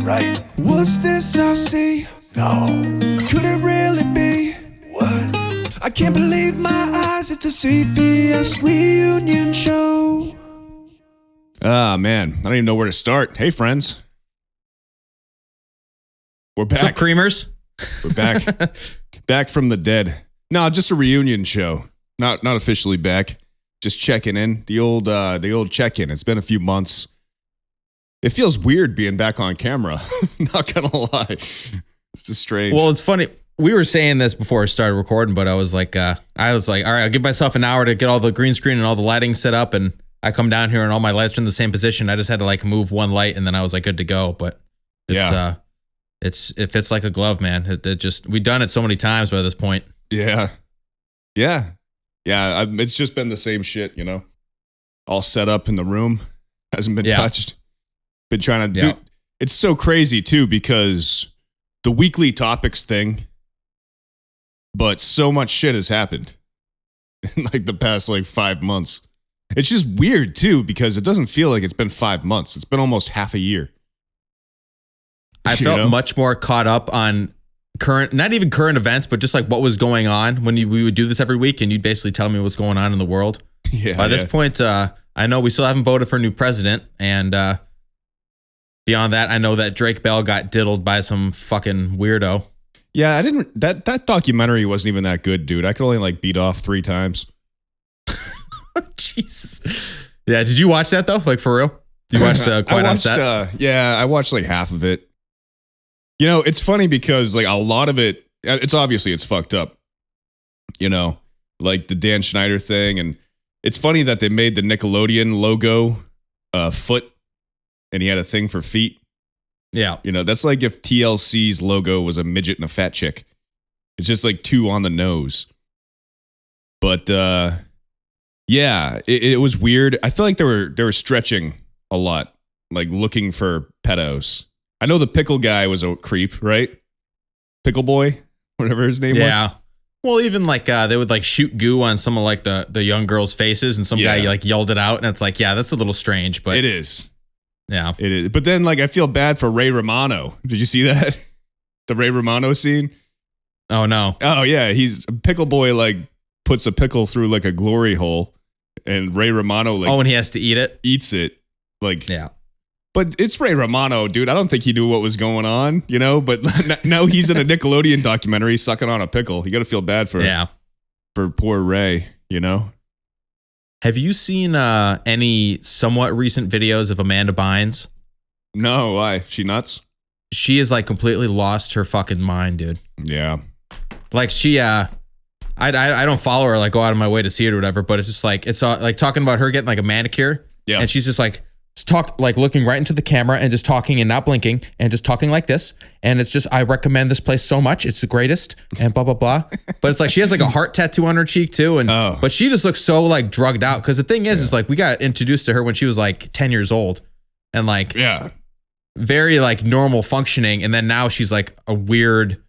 right? What's this I see? No. Could it really be? What? I can't believe my eyes. It's a CPS reunion show. Ah, man. I don't even know where to start. Hey, friends. We're back. What's up, creamers? We're back. Back from the dead. No, just a reunion show. Not officially back. Just checking in. The old check-in. It's been a few months. It feels weird being back on camera. Not gonna lie. It's just strange. Well, it's funny. We were saying this before I started recording, but I was like, all right, I'll give myself an hour to get all the green screen and all the lighting set up, and I come down here and all my lights are in the same position. I just had to like move one light, and then I was like good to go. But it's it fits like a glove, man. It just we've done it so many times by this point. Yeah. It's just been the same shit, you know. All set up in the room, hasn't been touched. Been trying to do. It's so crazy too because the weekly topics thing, but so much shit has happened in like the past 5 months. It's just weird too because it doesn't feel like it's been 5 months. It's been almost half a year. I felt much more caught up on not even current events, but just like what was going on when we would do this every week, and you'd basically tell me what's going on in the world. Yeah. By this point, I know we still haven't voted for a new president, and beyond that, I know that Drake Bell got diddled by some fucking weirdo. Yeah, I didn't. That documentary wasn't even that good, dude. I could only beat off 3 times. Jesus. Yeah, did you watch that though? Like for real? Did you watch the Quiet on Set? I watched half of it. You know, it's funny because a lot of it, it's fucked up. You know, like the Dan Schneider thing, and it's funny that they made the Nickelodeon logo foot, and he had a thing for feet. Yeah, you know, that's like if TLC's logo was a midget and a fat chick. It's just 2 on the nose. But yeah, it was weird. I feel like they were stretching a lot, looking for pedos. I know the pickle guy was a creep, right? Pickle boy, whatever his name was. Yeah. Well, even they would shoot goo on some of the young girls' faces, and some guy yelled it out, and it's that's a little strange, but it is. Yeah, it is. But then I feel bad for Ray Romano. Did you see that? The Ray Romano scene? Oh no. Oh yeah, he's pickle boy puts a pickle through a glory hole, and Ray Romano and he has to eat it. Eats it yeah. But it's Ray Romano, dude. I don't think he knew what was going on, you know. But now he's in a Nickelodeon documentary sucking on a pickle. You got to feel bad for poor Ray, you know. Have you seen any somewhat recent videos of Amanda Bynes? No, why? She nuts? She is completely lost her fucking mind, dude. Yeah. She I don't follow her go out of my way to see it or whatever, but it's just it's talking about her getting a manicure. Yeah. And she's just looking right into the camera and just talking and not blinking and just talking like this. And it's just, I recommend this place so much. It's the greatest and blah, blah, blah. But it's she has a heart tattoo on her cheek too. And, but she just looks so drugged out. Cause the thing is we got introduced to her when she was 10 years old and very normal functioning. And then now she's a weird,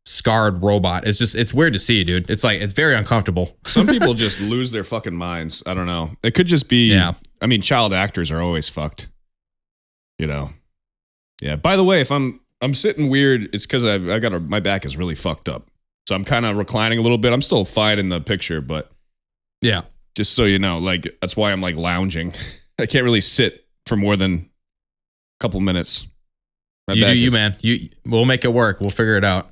scarred robot. It's weird to see, dude. It's it's very uncomfortable. Some people just lose their fucking minds. I don't know. It could just be, I mean, child actors are always fucked, you know? Yeah. By the way, if I'm sitting weird, it's because my back is really fucked up. So I'm kind of reclining a little bit. I'm still fine in the picture, but yeah, just so you know, that's why I'm lounging. I can't really sit for more than a couple minutes. Man. We'll make it work. We'll figure it out.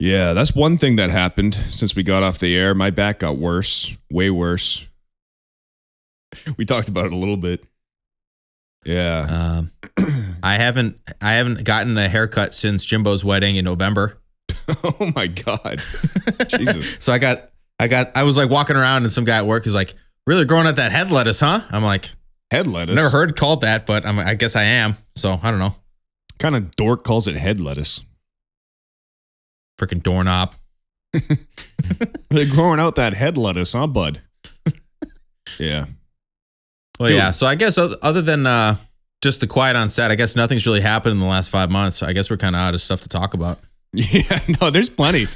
Yeah, that's one thing that happened since we got off the air. My back got worse, way worse. We talked about it a little bit. Yeah. I haven't gotten a haircut since Jimbo's wedding in November. Oh my God. Jesus. So I was walking around and some guy at work is really growing out that head lettuce, huh? I'm head lettuce? Never heard called that, but I guess I am. So I don't know. Kind of dork calls it head lettuce. Freaking doorknob. Really growing out that head lettuce, huh, bud? Yeah. Well, yeah. So I guess other than just the Quiet on Set, I guess nothing's really happened in the last 5 months. I guess we're kind of out of stuff to talk about. Yeah, no, there's plenty.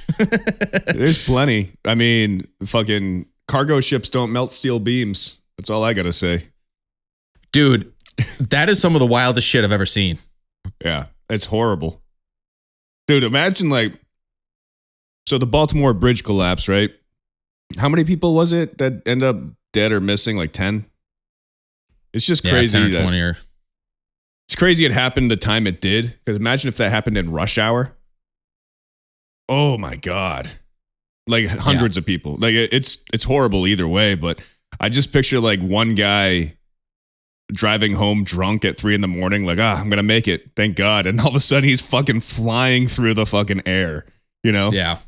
There's plenty. I mean, fucking cargo ships don't melt steel beams. That's all I gotta say. Dude, that is some of the wildest shit I've ever seen. Yeah, it's horrible. Dude, imagine so the Baltimore bridge collapse, right? How many people was it that end up dead or missing? Like 10? It's just crazy. 10 or 20 or... It's crazy it happened the time it did. Because imagine if that happened in rush hour. Oh my God. Like hundreds of people. Like it's horrible either way, but I just picture like one guy driving home drunk at 3 a.m, like, I'm gonna make it, thank God. And all of a sudden he's fucking flying through the fucking air, you know? Yeah.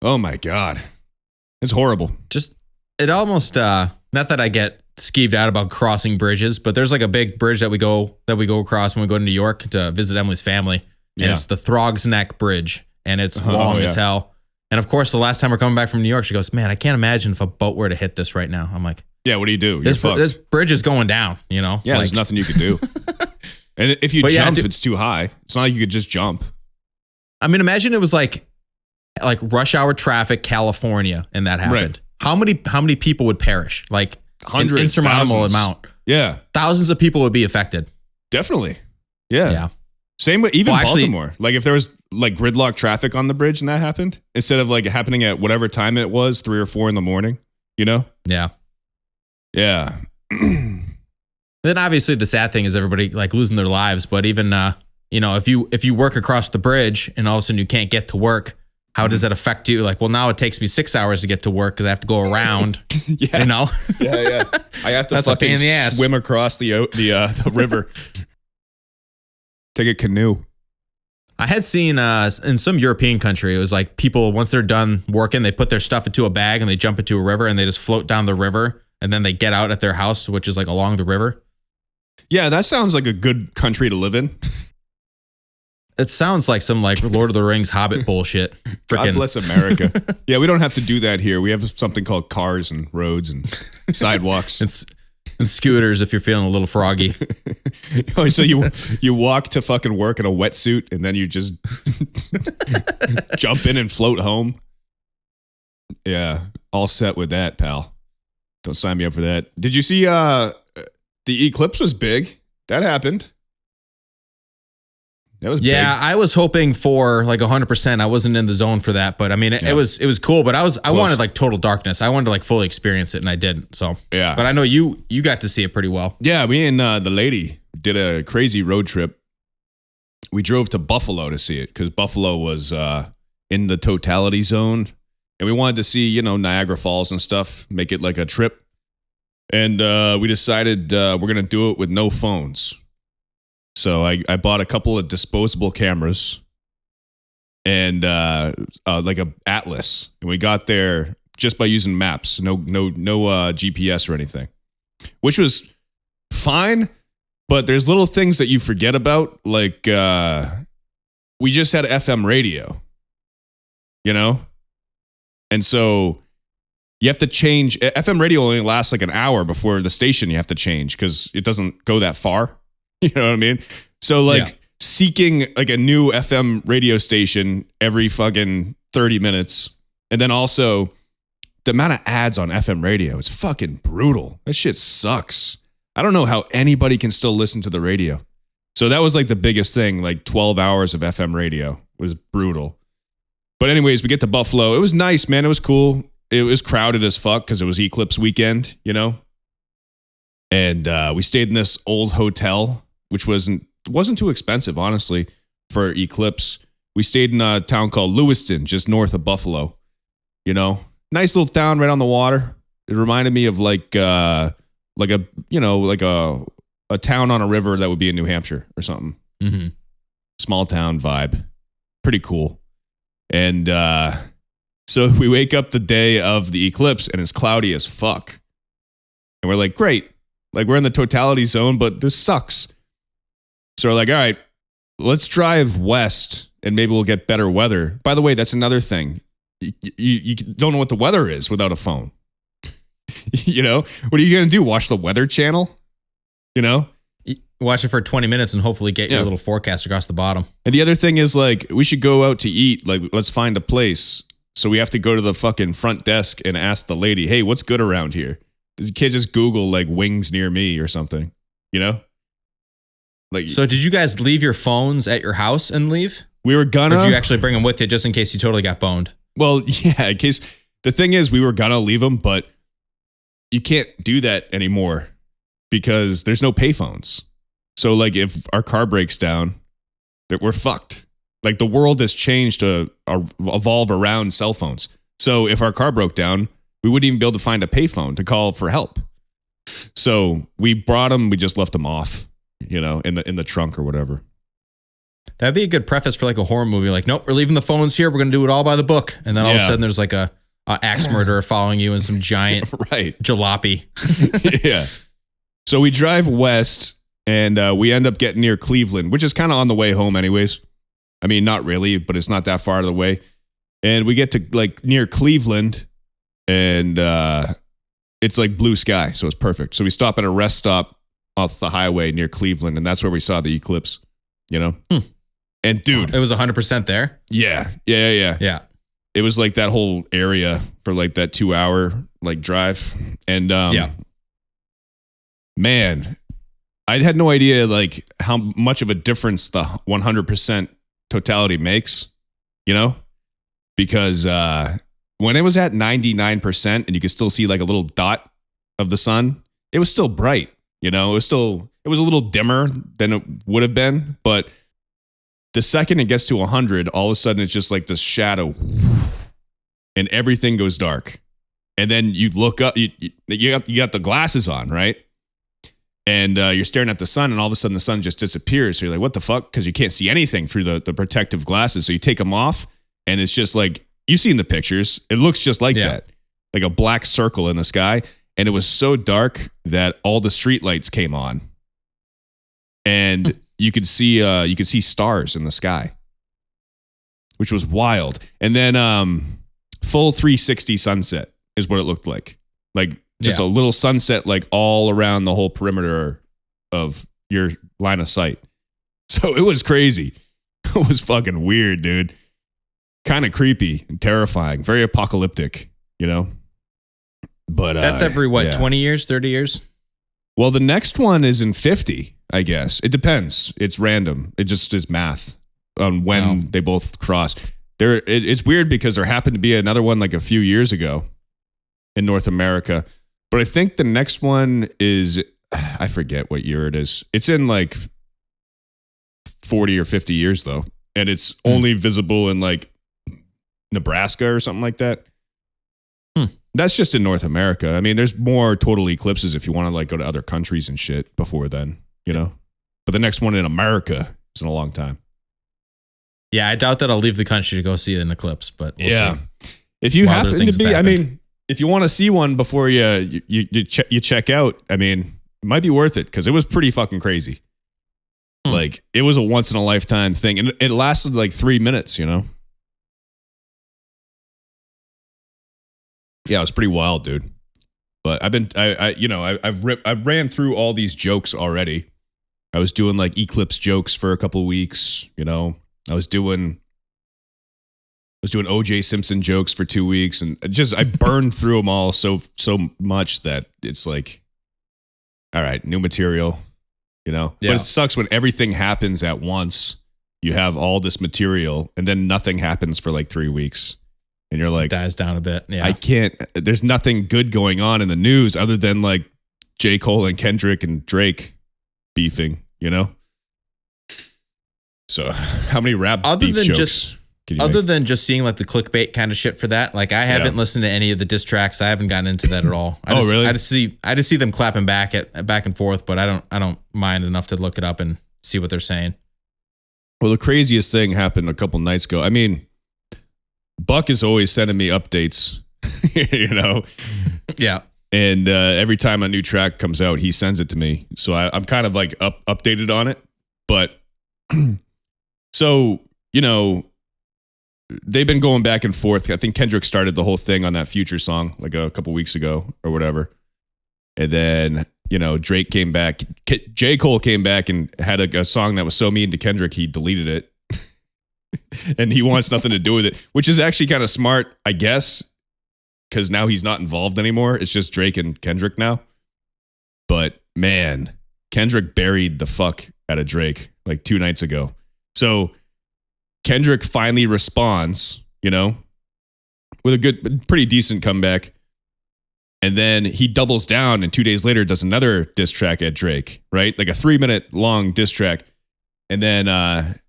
Oh my God. It's horrible. Just, it almost, not that I get skeeved out about crossing bridges, but there's like a big bridge that we go across when we go to New York to visit Emily's family. And it's the Throgs Neck Bridge. And it's long as hell. And of course, the last time we're coming back from New York, she goes, man, I can't imagine if a boat were to hit this right now. I'm like, yeah, what do you do? This bridge is going down, you know? Yeah, like, there's nothing you can do. And if you jump, it's too high. It's not like you could just jump. I mean, imagine it was like rush hour traffic, California, and that happened. Right. How many people would perish? Like hundreds, an insurmountable thousands. amount. Yeah. Thousands of people would be affected. Definitely. Yeah. Yeah. Same with even Baltimore. Like if there was like gridlock traffic on the bridge and that happened, instead of like happening at whatever time it was, 3 or 4 a.m, you know? Yeah. Yeah. Then obviously the sad thing is everybody like losing their lives. But even, you know, if you work across the bridge and all of a sudden you can't get to work, how does that affect you? Like, well, now it takes me 6 hours to get to work because I have to go around. Yeah. You know? Yeah. I have to That's fucking a pain in the ass. swim across the river. Take a canoe. I had seen in some European country, it was like people, once they're done working, they put their stuff into a bag and they jump into a river and they just float down the river and then they get out at their house, which is like along the river. Yeah, that sounds like a good country to live in. It sounds like some like Lord of the Rings Hobbit bullshit. God bless America. Yeah, we don't have to do that here. We have something called cars and roads and sidewalks. And scooters if you're feeling a little froggy. Oh, so you walk to fucking work in a wetsuit and then you just jump in and float home. Yeah, all set with that, pal. Don't sign me up for that. Did you see the eclipse was big? That happened. That was big. I was hoping for like 100%. I wasn't in the zone for that, but I mean, it was cool. But I wanted like total darkness. I wanted to like fully experience it, and I didn't. So yeah. But I know you got to see it pretty well. Yeah, me and the lady did a crazy road trip. We drove to Buffalo to see it because Buffalo was in the totality zone, and we wanted to see Niagara Falls and stuff. Make it like a trip, and we decided we're gonna do it with no phones. So I bought a couple of disposable cameras and like a atlas, and we got there just by using maps, no GPS or anything, which was fine. But there's little things that you forget about, like we just had FM radio, and so you have to change. FM radio only lasts like an hour before the station you have to change because it doesn't go that far. You know what I mean? So like seeking like a new FM radio station every fucking 30 minutes. And then also the amount of ads on FM radio, it's fucking brutal. That shit sucks. I don't know how anybody can still listen to the radio. So that was like the biggest thing, like 12 hours of FM radio was brutal. But anyways, we get to Buffalo. It was nice, man. It was cool. It was crowded as fuck because it was Eclipse weekend, And we stayed in this old hotel, which wasn't too expensive, honestly, for Eclipse. We stayed in a town called Lewiston, just north of Buffalo. Nice little town right on the water. It reminded me of like a town on a river that would be in New Hampshire or something. Mm-hmm. Small town vibe, pretty cool. And so we wake up the day of the eclipse and it's cloudy as fuck. And we're like, great, like we're in the totality zone, but this sucks. So we're like, all right, let's drive west and maybe we'll get better weather. By the way, that's another thing. You don't know what the weather is without a phone. What are you going to do? Watch the Weather Channel? Watch it for 20 minutes and hopefully get your little forecast across the bottom. And the other thing is like, we should go out to eat. Like, let's find a place. So we have to go to the fucking front desk and ask the lady, hey, what's good around here? You can't just Google like wings near me or something, Like, so did you guys leave your phones at your house and leave? we were Or gonna. did you actually bring them with you just in case you totally got boned? Well, yeah, in case the thing is, we were gonna leave them, but you can't do that anymore because there's no payphones. So, like, if our car breaks down, that we're fucked. Like, the world has changed to evolve around cell phones. So, if our car broke down, we wouldn't even be able to find a payphone to call for help. So, we brought them. We just left them off, in the trunk or whatever. That'd be a good preface for like a horror movie. Like, nope, we're leaving the phones here. We're going to do it all by the book. And then all of a sudden there's like a axe murderer following you in some giant right jalopy. Yeah. So we drive west and we end up getting near Cleveland, which is kind of on the way home anyways. I mean, not really, but it's not that far out of the way. And we get to like near Cleveland and it's like blue sky. So it's perfect. So we stop at a rest stop off the highway near Cleveland. And that's where we saw the eclipse, And dude, it was 100% there. Yeah. Yeah. It was like that whole area for like that 2-hour like drive. And man, I had no idea like how much of a difference the 100% totality makes, because when it was at 99% and you could still see like a little dot of the sun, it was still bright, it was a little dimmer than it would have been, but the second it gets to 100, all of a sudden it's just like this shadow and everything goes dark. And then you look up, you got the glasses on, right? And you're staring at the sun and all of a sudden the sun just disappears. So you're like, what the fuck? Because you can't see anything through the protective glasses. So you take them off and it's just like, you've seen the pictures. It looks just like that, like a black circle in the sky. And it was so dark that all the street lights came on. And you could see stars in the sky, which was wild. And then full 360 sunset is what it looked like. Like just a little sunset like all around the whole perimeter of your line of sight. So it was crazy. It was fucking weird, dude. Kind of creepy and terrifying. Very apocalyptic, But that's every 20 years, 30 years? Well, the next one is in 50. I guess. It depends. It's random. It just is math on when they both cross. It's weird because there happened to be another one like a few years ago in North America. But I think the next one is, I forget what year it is. It's in like 40 or 50 years though. And it's only visible in like Nebraska or something like that. That's just in North America. I mean, there's more total eclipses if you want to like go to other countries and shit before then. But the next one in America is in a long time. Yeah, I doubt that I'll leave the country to go see an eclipse, but we'll see. If you happen to be, I mean, if you want to see one before you check out, I mean, it might be worth it because it was pretty fucking crazy. Like it was a once in a lifetime thing, and it lasted like 3 minutes. Yeah, it was pretty wild, dude. But I ran through all these jokes already. I was doing like Eclipse jokes for a couple of weeks, I was doing OJ Simpson jokes for 2 weeks and I burned through them all so much that it's like, all right, new material, But it sucks when everything happens at once. You have all this material and then nothing happens for like 3 weeks. And you're like, it dies down a bit. Yeah. I can't, there's nothing good going on in the news other than like J. Cole and Kendrick and Drake beefing, So how many rap beef jokes than just seeing like the clickbait kind of shit for that, like I haven't listened to any of the diss tracks. I haven't gotten into that at all. Really? I just see them clapping back and forth, but I don't mind enough to look it up and see what they're saying. Well, the craziest thing happened a couple nights ago. I mean, Buck is always sending me updates, Yeah. And every time a new track comes out, he sends it to me. So I'm kind of like updated on it. But so, they've been going back and forth. I think Kendrick started the whole thing on that Future song like a couple weeks ago or whatever. And then, Drake came back. J. Cole came back and had a song that was so mean to Kendrick, he deleted it. And he wants nothing to do with it, which is actually kind of smart, I guess, because now he's not involved anymore. It's just Drake and Kendrick now. But man, Kendrick buried the fuck out of Drake like 2 nights ago. So Kendrick finally responds, you know, with a pretty decent comeback. And then he doubles down and 2 days later does another diss track at Drake, right? Like a 3-minute long diss track. And then, and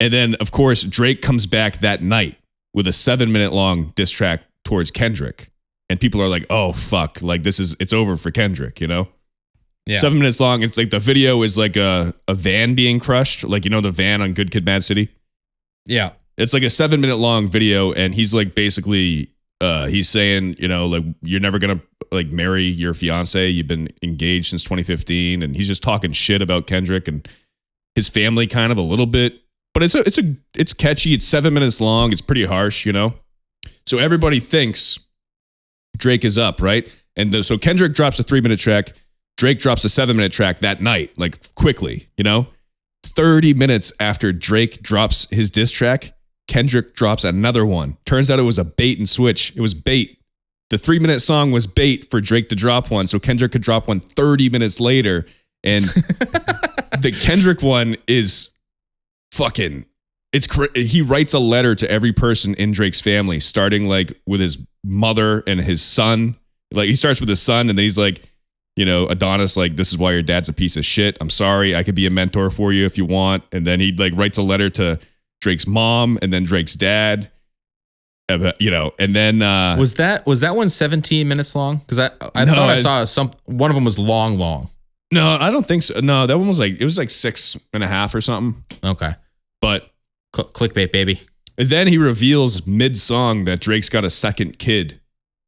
then of course, Drake comes back that night with a 7-minute long diss track towards Kendrick. And people are like, oh, fuck, like it's over for Kendrick, you know? Yeah. 7 minutes long. It's like the video is like a van being crushed. Like, you know, the van on Good Kid, Mad City? Yeah. It's like a 7-minute long video. And he's like basically, he's saying, you know, like, you're never going to like marry your fiance. You've been engaged since 2015. And he's just talking shit about Kendrick and his family kind of a little bit. But it's catchy. It's 7 minutes long. It's pretty harsh, you know? So everybody thinks Drake is up, right? And so Kendrick drops a 3-minute track. Drake drops a 7-minute track that night, like quickly, you know? 30 minutes after Drake drops his diss track, Kendrick drops another one. Turns out it was a bait and switch. It was bait. The 3-minute song was bait for Drake to drop one, so Kendrick could drop one 30 minutes later. And the Kendrick one is fucking, he writes a letter to every person in Drake's family, starting like with his mother and his son. Like he starts with his son and then he's like, you know, Adonis, like, this is why your dad's a piece of shit. I'm sorry. I could be a mentor for you if you want. And then he like writes a letter to Drake's mom and then Drake's dad, you know, and then was that one 17 minutes long? Because I thought I saw one of them was long. No, I don't think so. No, that one was like, it was like 6.5 or something. Okay. But clickbait, baby. And then he reveals mid-song that Drake's got a second kid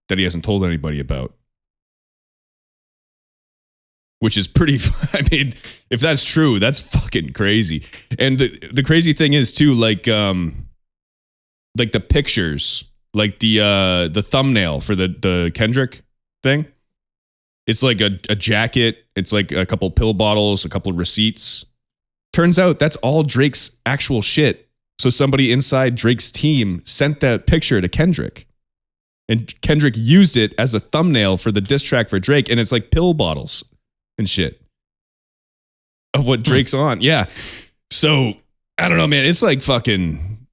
that he hasn't told anybody about. Which is pretty, I mean, if that's true, that's fucking crazy. And the crazy thing is too, like the pictures, like the thumbnail for the Kendrick thing, it's like a jacket, it's like a couple pill bottles, a couple receipts. Turns out that's all Drake's actual shit. So somebody inside Drake's team sent that picture to Kendrick. And Kendrick used it as a thumbnail for the diss track for Drake. And it's like pill bottles and shit of what Drake's on. Yeah. So I don't know, man. It's like fucking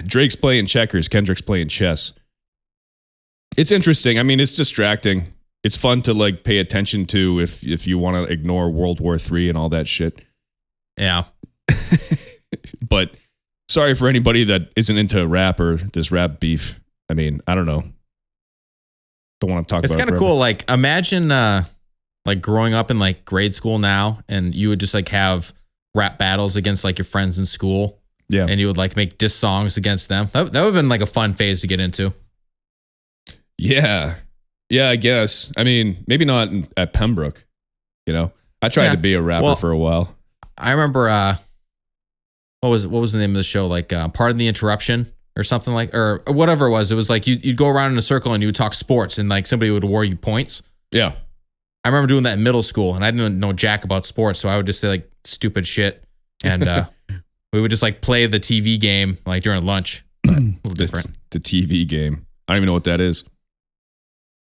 Drake's playing checkers. Kendrick's playing chess. It's interesting. I mean, it's distracting. It's fun to like pay attention to if you want to ignore World War III and all that shit. Yeah. But sorry for anybody that isn't into rap or this rap beef. I mean, I don't know. Don't want to talk about it. It's kind of cool. Like imagine like growing up in like grade school now and you would just like have rap battles against like your friends in school. Yeah. And you would like make diss songs against them. That would have been like a fun phase to get into. Yeah. Yeah, I guess. I mean, maybe not at Pembroke, you know? I tried to be a rapper for a while. I remember, what was the name of the show? Like, Pardon the Interruption or something like, or whatever it was. It was like you'd go around in a circle and you would talk sports and like somebody would award you points. Yeah. I remember doing that in middle school and I didn't know jack about sports. So I would just say like stupid shit. And we would just like play the TV game like during lunch. But a little different. The TV game. I don't even know what that is.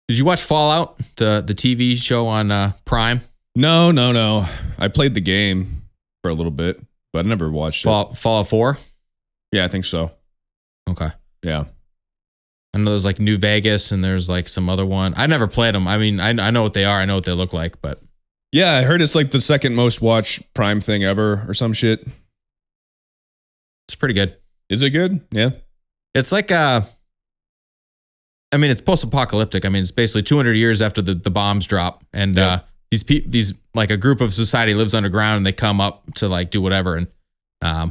Did you watch Fallout, the TV show on Prime? No. I played the game for a little bit, but I never watched it. Fallout 4? Yeah, I think so. Okay. Yeah. I know there's like New Vegas and there's like some other one. I never played them. I mean, I know what they are. I know what they look like, but. Yeah, I heard it's like the second most watched Prime thing ever or some shit. It's pretty good. Is it good? Yeah. It's like I mean, it's post-apocalyptic. I mean, it's basically 200 years after the bombs drop, and these like a group of society lives underground, and they come up to like do whatever. And I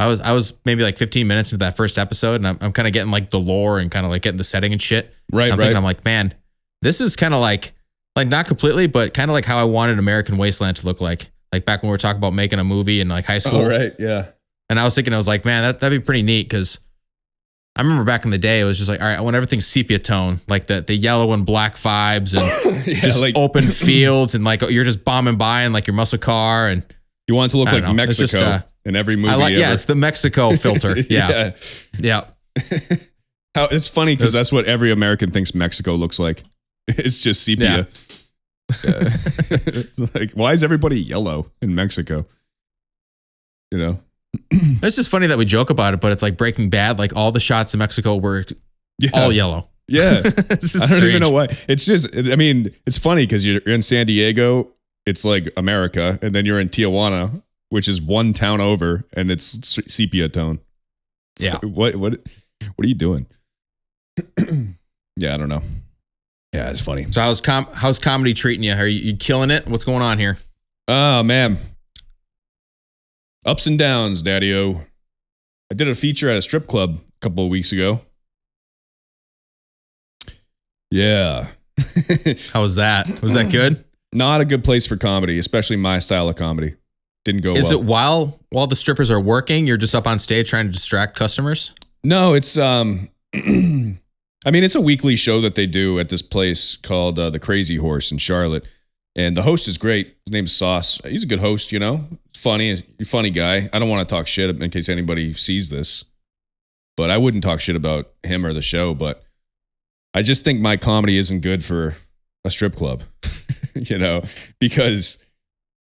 was maybe like 15 minutes into that first episode, and I'm kind of getting like the lore and kind of like getting the setting and shit. Right, I'm thinking, I'm like, man, this is kind of like not completely, but kind of like how I wanted American Wasteland to look like back when we were talking about making a movie in like high school. Oh, right, yeah. And I was thinking, I was like, man, that'd be pretty neat because. I remember back in the day, it was just like, all right, I want everything sepia tone, like the yellow and black vibes and just like open fields and like you're just bombing by in like your muscle car and you want it to look like Mexico just, in every movie. Yeah, it's the Mexico filter. Yeah. It's funny because that's what every American thinks Mexico looks like. It's just sepia. It's like, why is everybody yellow in Mexico? You know? It's just funny that we joke about it, but it's like Breaking Bad. Like all the shots in Mexico were all yellow. Yeah. It's just I don't strange. even know why. It's just, I mean, it's funny because you're in San Diego, it's like America, and then you're in Tijuana, which is one town over, and it's sepia tone. So Yeah. What are you doing? Yeah, I don't know. Yeah, it's funny. So how's comedy treating you? Are you killing it? What's going on here? Oh, man. Ups and downs, Daddy-O. I did a feature at a strip club a couple of weeks ago. Yeah. How was that? Was that good? Not a good place for comedy, especially my style of comedy. Didn't go Is well. it while the strippers are working, you're just up on stage trying to distract customers? No, it's I mean, it's a weekly show that they do at this place called the Crazy Horse in Charlotte. And the host is great. His name's Sauce. He's a good host, you know. Funny guy. I don't want to talk shit in case anybody sees this. But I wouldn't talk shit about him or the show, but I just think my comedy isn't good for a strip club. You know, because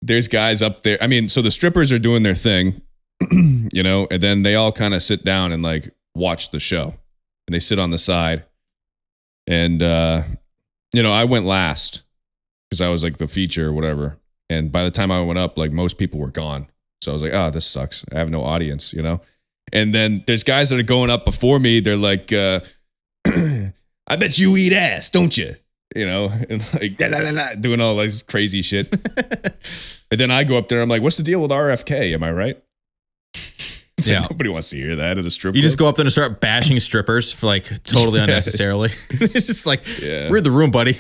there's guys up there. I mean, so the strippers are doing their thing, you know, and then they all kind of sit down and like watch the show. And they sit on the side. And, you know, I went last because I was like the feature or whatever. And by the time I went up, like most people were gone. So I was like, oh, this sucks. I have no audience, you know? And then there's guys that are going up before me. They're like, I bet you eat ass, don't you? You know, and like doing all this crazy shit. And then I go up there. I'm like, what's the deal with RFK? Am I right? It's like, nobody wants to hear that at a strip club. You just go up there and start bashing strippers for like totally unnecessarily. It's just like, read the room, buddy.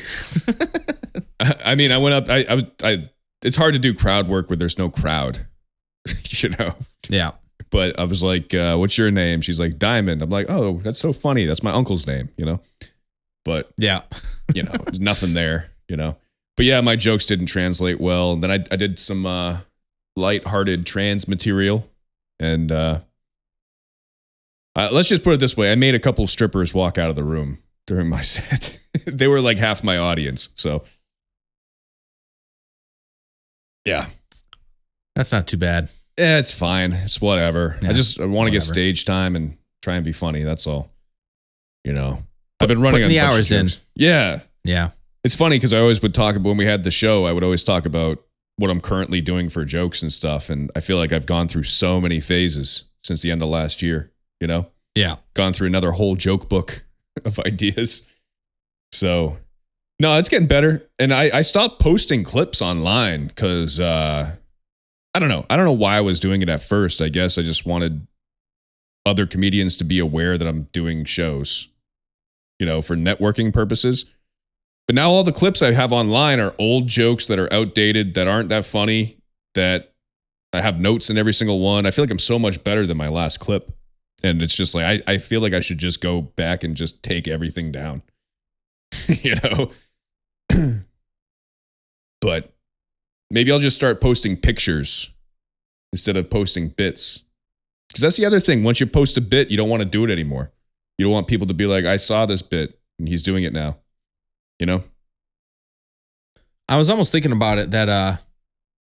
I mean, I went up. I it's hard to do crowd work where there's no crowd, you know? Yeah. But I was like, what's your name? She's like, Diamond. I'm like, oh, that's so funny. That's my uncle's name, you know? But, yeah, you know, there's nothing there, you know? But yeah, my jokes didn't translate well. And then I did some lighthearted trans material. And let's just put it this way. I made a couple of strippers walk out of the room during my set. They were like half my audience. So, yeah. That's not too bad. Yeah, it's fine. It's whatever. Yeah, I want to get stage time and try and be funny. That's all. You know, I've been Putting running the hours in. Yeah. Yeah. It's funny because I always would talk about when we had the show, I would always talk about what I'm currently doing for jokes and stuff. And I feel like I've gone through so many phases since the end of last year, you know? Yeah. Gone through another whole joke book of ideas. So, no, it's getting better. And I stopped posting clips online because, I don't know. I don't know why I was doing it at first. I guess I just wanted other comedians to be aware that I'm doing shows, you know, for networking purposes. But now all the clips I have online are old jokes that are outdated, that aren't that funny, that I have notes in every single one. I feel like I'm so much better than my last clip. And it's just like, I feel like I should just go back and just take everything down, you know? But maybe I'll just start posting pictures instead of posting bits. Because that's the other thing. Once you post a bit, you don't want to do it anymore. You don't want people to be like, I saw this bit and he's doing it now. You know? I was almost thinking about it that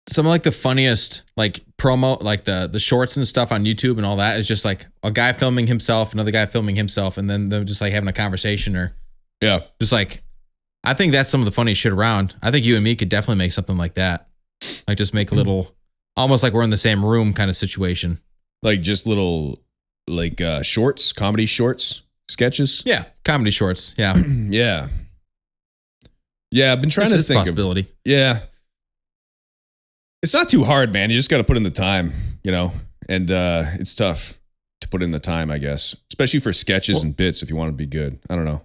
some of like the funniest like promo, like the shorts and stuff on YouTube and all that is just like a guy filming himself, another guy filming himself, and then they're just like having a conversation or just like, I think that's some of the funniest shit around. I think you and me could definitely make something like that. Like just make a little, almost like we're in the same room kind of situation. Like just little like shorts, comedy shorts, sketches. Yeah, comedy shorts. Yeah. Yeah. Yeah, I've been trying to think possibility. Yeah. It's not too hard, man. You just got to put in the time, you know? And it's tough to put in the time, I guess. Especially for sketches and bits if you want to be good. I don't know.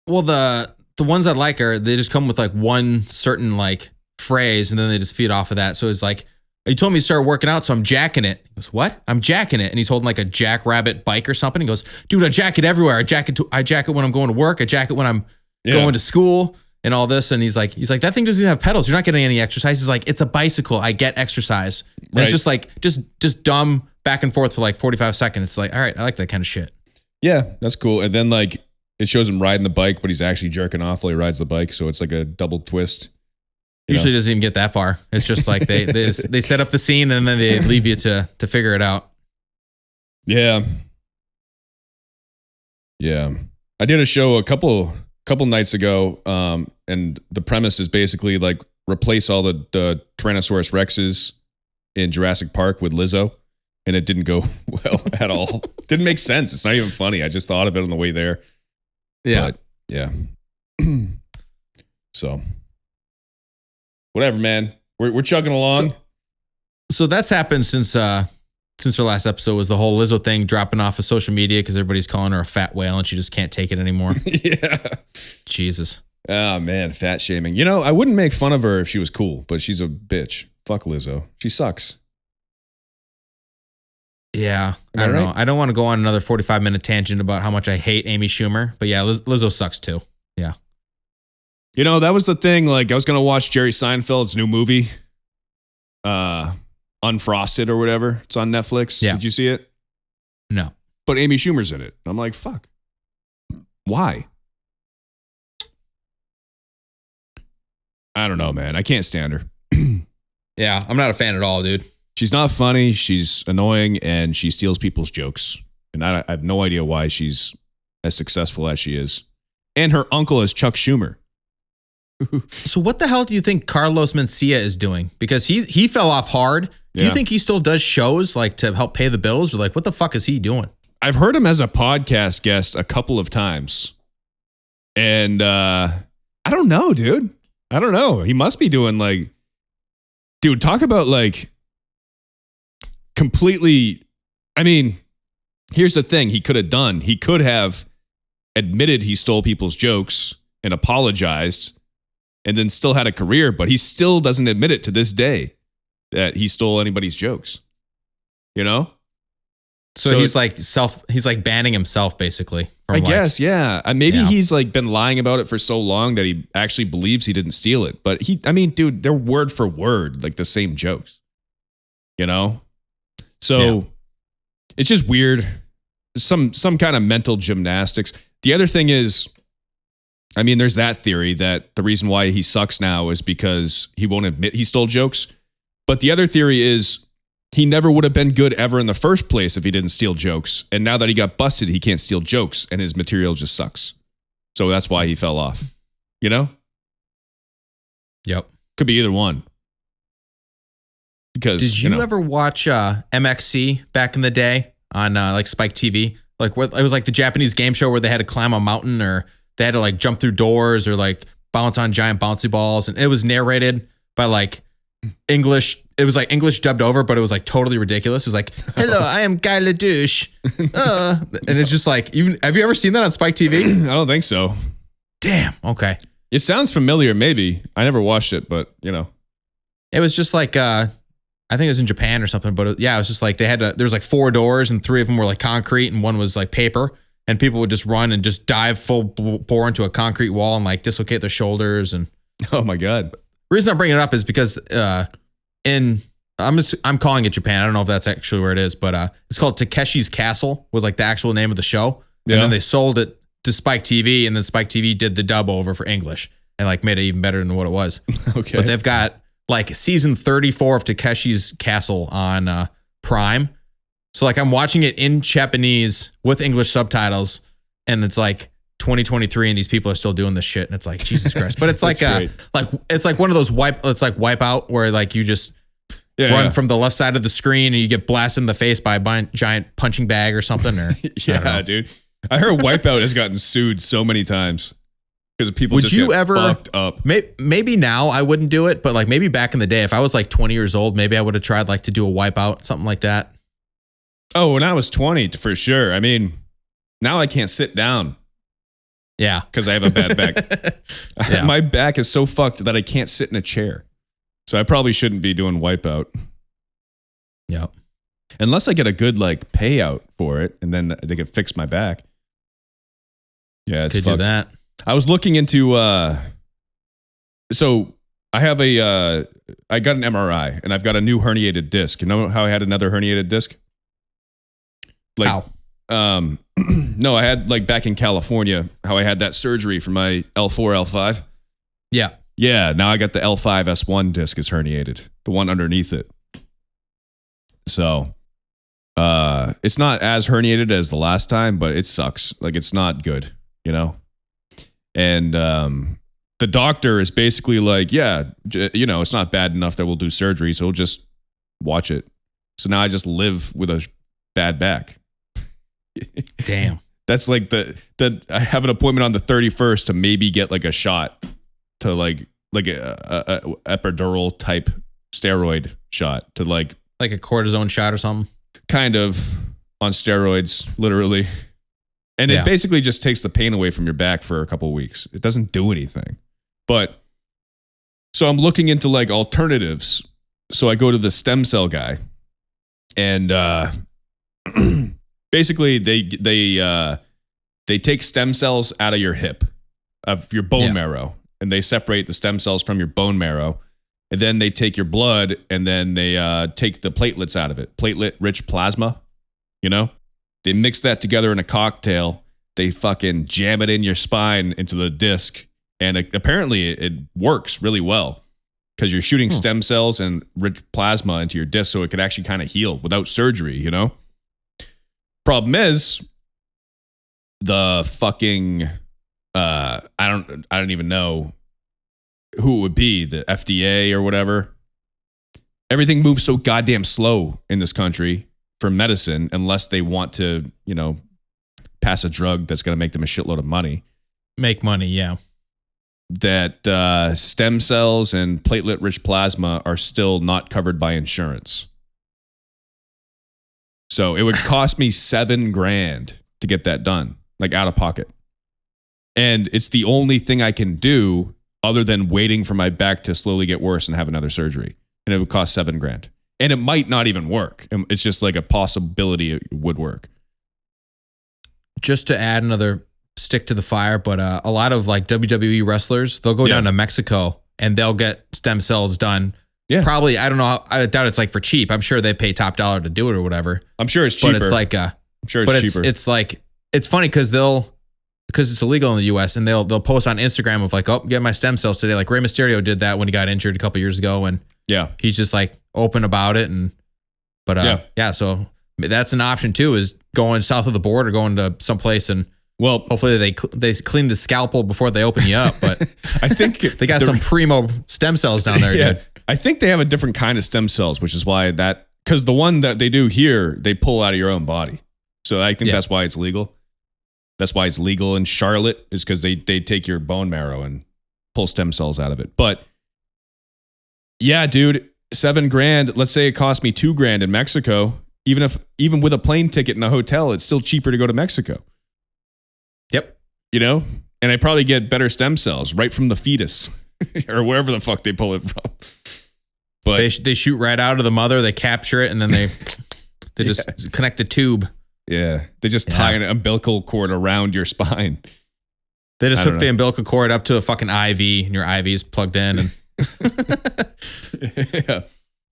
Well, the ones I like are, they just come with like one certain like phrase and then they just feed off of that. So it's like, you told me to start working out, so I'm jacking it. He goes, what? I'm jacking it. And he's holding like a jackrabbit bike or something. He goes, dude, I jack it everywhere. I jack it when I'm going to work. I jack it when I'm going to school and all this. And he's like, that thing doesn't even have pedals. You're not getting any exercise. He's like, it's a bicycle. I get exercise. And it's just like, just dumb back and forth for like 45 seconds. It's like, all right, I like that kind of shit. Yeah, that's cool. And then like, it shows him riding the bike, but he's actually jerking off while he rides the bike. So it's like a double twist. Usually doesn't even get that far. It's just like they set up the scene and then they leave you to figure it out. Yeah. Yeah. I did a show a couple nights ago, and the premise is basically like replace all the Tyrannosaurus Rexes in Jurassic Park with Lizzo, and it didn't go well at all. Didn't make sense. It's not even funny. I just thought of it on the way there. Yeah. But, yeah. So whatever, man. We're chugging along. So that's happened since our last episode was the whole Lizzo thing dropping off of social media because everybody's calling her a fat whale and she just can't take it anymore. Yeah. Jesus. Oh, man. Fat shaming. You know, I wouldn't make fun of her if she was cool, but she's a bitch. Fuck Lizzo. She sucks. Yeah. I don't know. I don't want to go on another 45-minute tangent about how much I hate Amy Schumer, but yeah, Lizzo sucks too. Yeah. You know, that was the thing. Like, I was going to watch Jerry Seinfeld's new movie, Unfrosted or whatever. It's on Netflix. Yeah. Did you see it? No. But Amy Schumer's in it. I'm like, fuck. Why? I don't know, man. I can't stand her. Yeah, I'm not a fan at all, dude. She's not funny. She's annoying, and she steals people's jokes. And I have no idea why she's as successful as she is. And her uncle is Chuck Schumer. So what the hell do you think Carlos Mencia is doing? Because he fell off hard. Do you think he still does shows like to help pay the bills? Or like, what the fuck is he doing? I've heard him as a podcast guest a couple of times. And I don't know, dude. I don't know. He must be doing like, dude, talk about like completely. I mean, here's the thing he could have done. He could have admitted he stole people's jokes and apologized and then still had a career, but he still doesn't admit it to this day that he stole anybody's jokes. You know? So he's like banning himself basically. I guess, yeah. Maybe he's like been lying about it for so long that he actually believes he didn't steal it. But dude, they're word for word, like the same jokes. You know? So it's just weird. Some kind of mental gymnastics. The other thing is, I mean, there's that theory that the reason why he sucks now is because he won't admit he stole jokes. But the other theory is he never would have been good ever in the first place if he didn't steal jokes. And now that he got busted, he can't steal jokes and his material just sucks. So that's why he fell off. You know? Yep. Could be either one. Because did you ever watch MXC back in the day on like Spike TV? Like it was like the Japanese game show where they had to climb a mountain or they had to like jump through doors or like bounce on giant bouncy balls. And it was narrated by like English. It was like English dubbed over, but it was like totally ridiculous. It was like, hello, I am Guy Ledouche. And it's just like, have you ever seen that on Spike TV? I don't think so. Damn. Okay. It sounds familiar, maybe. I never watched it, but you know. It was just like, I think it was in Japan or something, but it was just like there was like 4 doors and 3 of them were like concrete and one was like paper. And people would just run and just dive full bore into a concrete wall and like dislocate their shoulders. And oh my God. The reason I'm bringing it up is because I'm calling it Japan. I don't know if that's actually where it is, but it's called Takeshi's Castle was like the actual name of the show. And then they sold it to Spike TV and then Spike TV did the dub over for English and like made it even better than what it was. Okay. But they've got like season 34 of Takeshi's Castle on Prime. So like I'm watching it in Japanese with English subtitles and it's like 2023 and these people are still doing this shit and it's like Jesus Christ. But it's like it's like one of those Wipeout where like you just run from the left side of the screen and you get blasted in the face by a giant punching bag or something or yeah, dude. I heard Wipeout has gotten sued so many times because people would just you get ever fucked up. Maybe now I wouldn't do it, but like maybe back in the day if I was like 20 years old, maybe I would have tried like to do a Wipeout, something like that. Oh, when I was 20, for sure. I mean, now I can't sit down. Yeah. Because I have a bad back. My back is so fucked that I can't sit in a chair. So I probably shouldn't be doing Wipeout. Yep. Unless I get a good like payout for it and then they can fix my back. Yeah, it's could fucked. do that. I was looking into so I have I got an MRI and I've got a new herniated disc. You know how I had another herniated disc? Like, how? No, I had like back in California, how I had that surgery for my L4, L5. Yeah. Yeah, now I got the L5 S1 disc is herniated, the one underneath it. So, it's not as herniated as the last time, but it sucks. Like, it's not good, you know? And the doctor is basically like, yeah, it's not bad enough that we'll do surgery, so we'll just watch it. So now I just live with a bad back. Damn. That's like I have an appointment on the 31st to maybe get like a shot to like a epidural type steroid shot to like a cortisone shot or something. Kind of on steroids, literally. And it basically just takes the pain away from your back for a couple of weeks. It doesn't do anything. But so I'm looking into like alternatives. So I go to the stem cell guy, and basically they take stem cells out of your hip, of your bone marrow, and they separate the stem cells from your bone marrow. And then they take your blood, and then they take the platelets out of it, platelet-rich plasma, you know? They mix that together in a cocktail. They fucking jam it in your spine into the disc. And apparently it works really well because you're shooting stem cells and rich plasma into your disc so it could actually kind of heal without surgery, you know? Problem is, the fucking, I don't even know who it would be, the FDA or whatever. Everything moves so goddamn slow in this country for medicine unless they want to, pass a drug that's going to make them a shitload of money. Make money, yeah. That stem cells and platelet-rich plasma are still not covered by insurance. So it would cost me $7,000 to get that done, like out of pocket. And it's the only thing I can do other than waiting for my back to slowly get worse and have another surgery. And it would cost $7,000. And it might not even work. It's just like a possibility it would work. Just to add another stick to the fire, but a lot of like WWE wrestlers, they'll go down to Mexico and they'll get stem cells done. Yeah. Probably, I don't know. I doubt it's like for cheap. I'm sure they pay top dollar to do it or whatever. I'm sure it's cheaper. But it's like, I'm sure it's cheaper. It's like, it's funny because it's illegal in the US and they'll post on Instagram of like, oh, get my stem cells today. Like Rey Mysterio did that when he got injured a couple years ago. And he's just like open about it. So that's an option too, is going south of the border, going to someplace and hopefully they clean the scalpel before they open you up. But I think they got some primo stem cells down there. Dude. I think they have a different kind of stem cells, which is why because the one that they do here, they pull out of your own body. So I think that's why it's legal. That's why it's legal in Charlotte, is because they take your bone marrow and pull stem cells out of it. But yeah, dude, $7,000. Let's say it cost me $2,000 in Mexico. Even with a plane ticket and a hotel, it's still cheaper to go to Mexico. Yep. And I probably get better stem cells right from the fetus or wherever the fuck they pull it from. But they shoot right out of the mother, they capture it, and then they just connect the tube. Yeah. They just tie an umbilical cord around your spine. They just hook the umbilical cord up to a fucking IV and your IV is plugged in and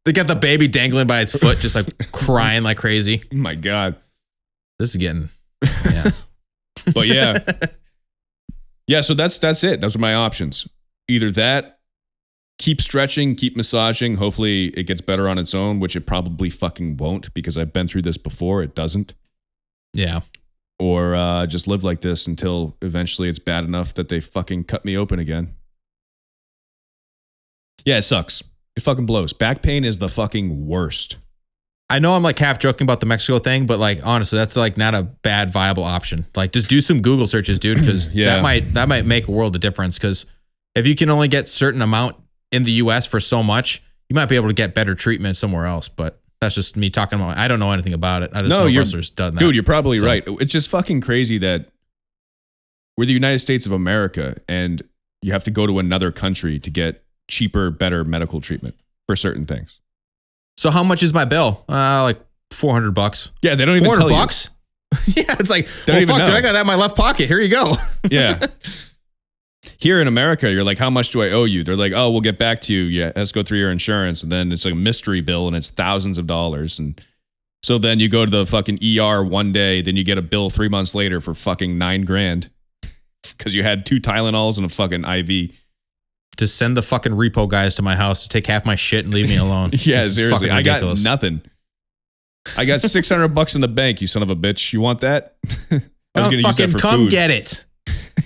they got the baby dangling by its foot, just like crying like crazy. Oh my God. This is getting But yeah, so that's it. Those are my options. Either that, keep stretching, keep massaging. Hopefully it gets better on its own, which it probably fucking won't because I've been through this before. It doesn't. Yeah. Or just live like this until eventually it's bad enough that they fucking cut me open again. Yeah, it sucks. It fucking blows. Back pain is the fucking worst. I know I'm like half joking about the Mexico thing, but like honestly, that's like not a bad viable option. Like just do some Google searches, dude, because that might make a world of difference. Because if you can only get certain amount in the US for so much, you might be able to get better treatment somewhere else. But that's just me talking about. I don't know anything about it. I just know wrestlers done that. Dude, you're probably right. It's just fucking crazy that we're the United States of America and you have to go to another country to get cheaper, better medical treatment for certain things. So how much is my bill? Like $400. Yeah, they don't even tell you. $400? Yeah, it's like, they don't even know. Dude, I got that in my left pocket. Here you go. Yeah. Here in America, you're like, how much do I owe you? They're like, oh, we'll get back to you. Yeah, let's go through your insurance. And then it's like a mystery bill and it's thousands of dollars. And So then you go to the fucking ER one day, then you get a bill 3 months later for fucking $9,000 because you had 2 Tylenols and a fucking IV. To send the fucking repo guys to my house to take half my shit and leave me alone. Yeah, seriously. I got nothing. I got $600 in the bank, you son of a bitch. You want that? I was going to use that for come food. get it.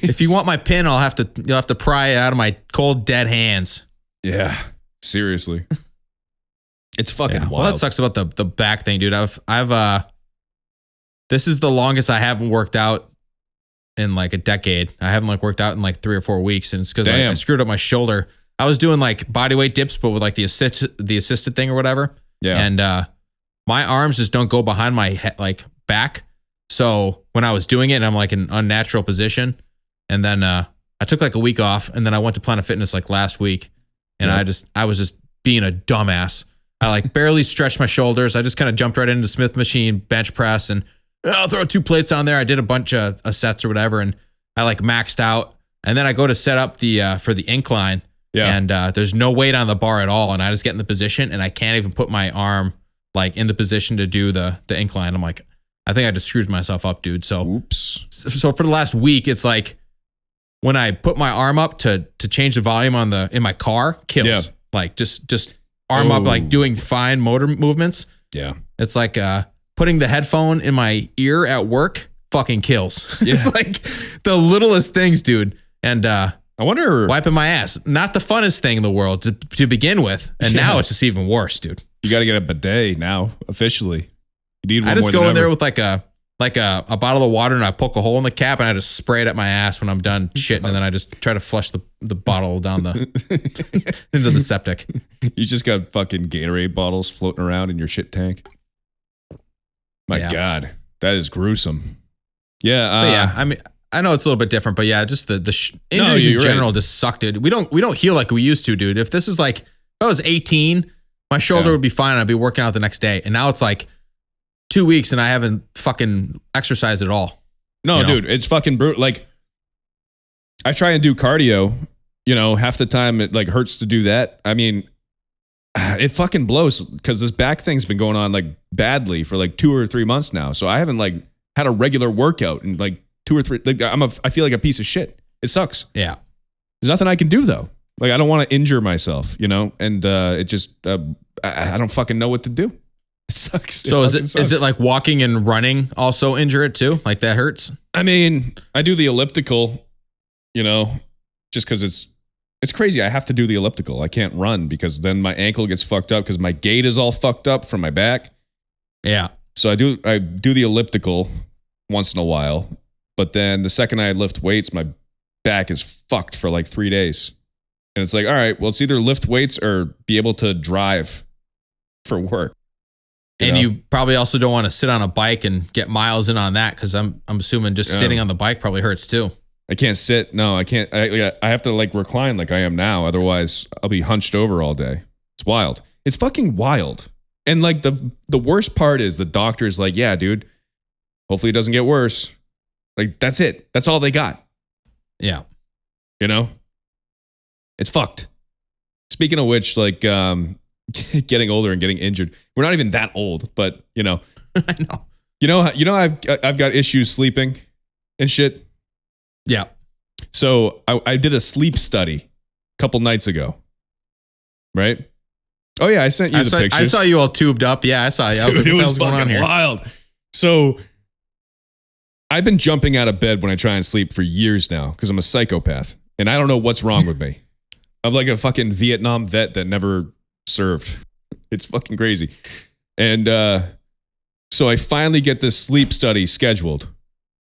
If you want my pin, you'll have to pry it out of my cold dead hands. Yeah, seriously. It's fucking wild. Well, that sucks about the back thing, dude. I've this is the longest I haven't worked out in like a decade. I haven't like worked out in like 3 or 4 weeks, and it's because I screwed up my shoulder. I was doing like bodyweight dips, but with like the assisted thing or whatever. Yeah. And my arms just don't go behind my like back. So when I was doing it, and I'm like in an unnatural position, and then I took like a week off, and then I went to Planet Fitness like last week, and I was just being a dumbass. I like barely stretched my shoulders. I just kind of jumped right into Smith machine, bench press, and I'll throw 2 plates on there. I did a bunch of sets or whatever, and I like maxed out. And then I go to set up the for the incline, and there's no weight on the bar at all. And I just get in the position, and I can't even put my arm like in the position to do the incline. I'm like, I think I just screwed myself up, dude. So, oops. So for the last week, it's like when I put my arm up to change the volume in my car, kills. Yeah. Like just arm up, like doing fine motor movements. Yeah. It's like putting the headphone in my ear at work fucking kills. Yeah. It's like the littlest things, dude. And I wonder, wiping my ass, not the funnest thing in the world to begin with. And now it's just even worse, dude. You got to get a bidet now, officially. You need one. I just go in there with like a bottle of water, and I poke a hole in the cap, and I just spray it at my ass when I'm done shitting, and then I just try to flush the bottle down into the septic. You just got fucking Gatorade bottles floating around in your shit tank. My God, that is gruesome. Yeah, I mean, I know it's a little bit different, but yeah, just the injuries in general just suck, dude. We don't heal like we used to, dude. If this is like, if I was 18, my shoulder would be fine, and I'd be working out the next day, and now it's like 2 weeks and I haven't fucking exercised at all. No, dude, it's fucking brutal. Like, I try and do cardio, half the time it like hurts to do that. I mean, it fucking blows because this back thing's been going on like badly for like 2 or 3 months now. So I haven't like had a regular workout in like 2 or 3. Like I feel like a piece of shit. It sucks. Yeah. There's nothing I can do though. Like I don't want to injure myself, and it just I don't fucking know what to do. It sucks. So is it like walking and running also injure it too? Like that hurts? I mean, I do the elliptical, just because it's crazy. I have to do the elliptical. I can't run because then my ankle gets fucked up because my gait is all fucked up from my back. Yeah. So I do the elliptical once in a while, but then the second I lift weights, my back is fucked for like 3 days. And it's like, all right, well, it's either lift weights or be able to drive for work. You probably also don't want to sit on a bike and get miles in on that because I'm assuming just sitting on the bike probably hurts too. I can't sit. No, I can't. I have to like recline like I am now. Otherwise, I'll be hunched over all day. It's wild. It's fucking wild. And like the worst part is the doctor's like, yeah, dude, hopefully it doesn't get worse. Like that's it. That's all they got. Yeah. It's fucked. Speaking of which, like, getting older and getting injured. We're not even that old, but I know. I've got issues sleeping and shit. Yeah. So I did a sleep study a couple nights ago. Right? Oh yeah, I sent you the pictures. I saw you all tubed up. Yeah, I saw you. I was like, what the hell's going on here? Wild. So I've been jumping out of bed when I try and sleep for years now because I'm a psychopath and I don't know what's wrong with me. I'm like a fucking Vietnam vet that never served. It's fucking crazy. And so I finally get this sleep study scheduled.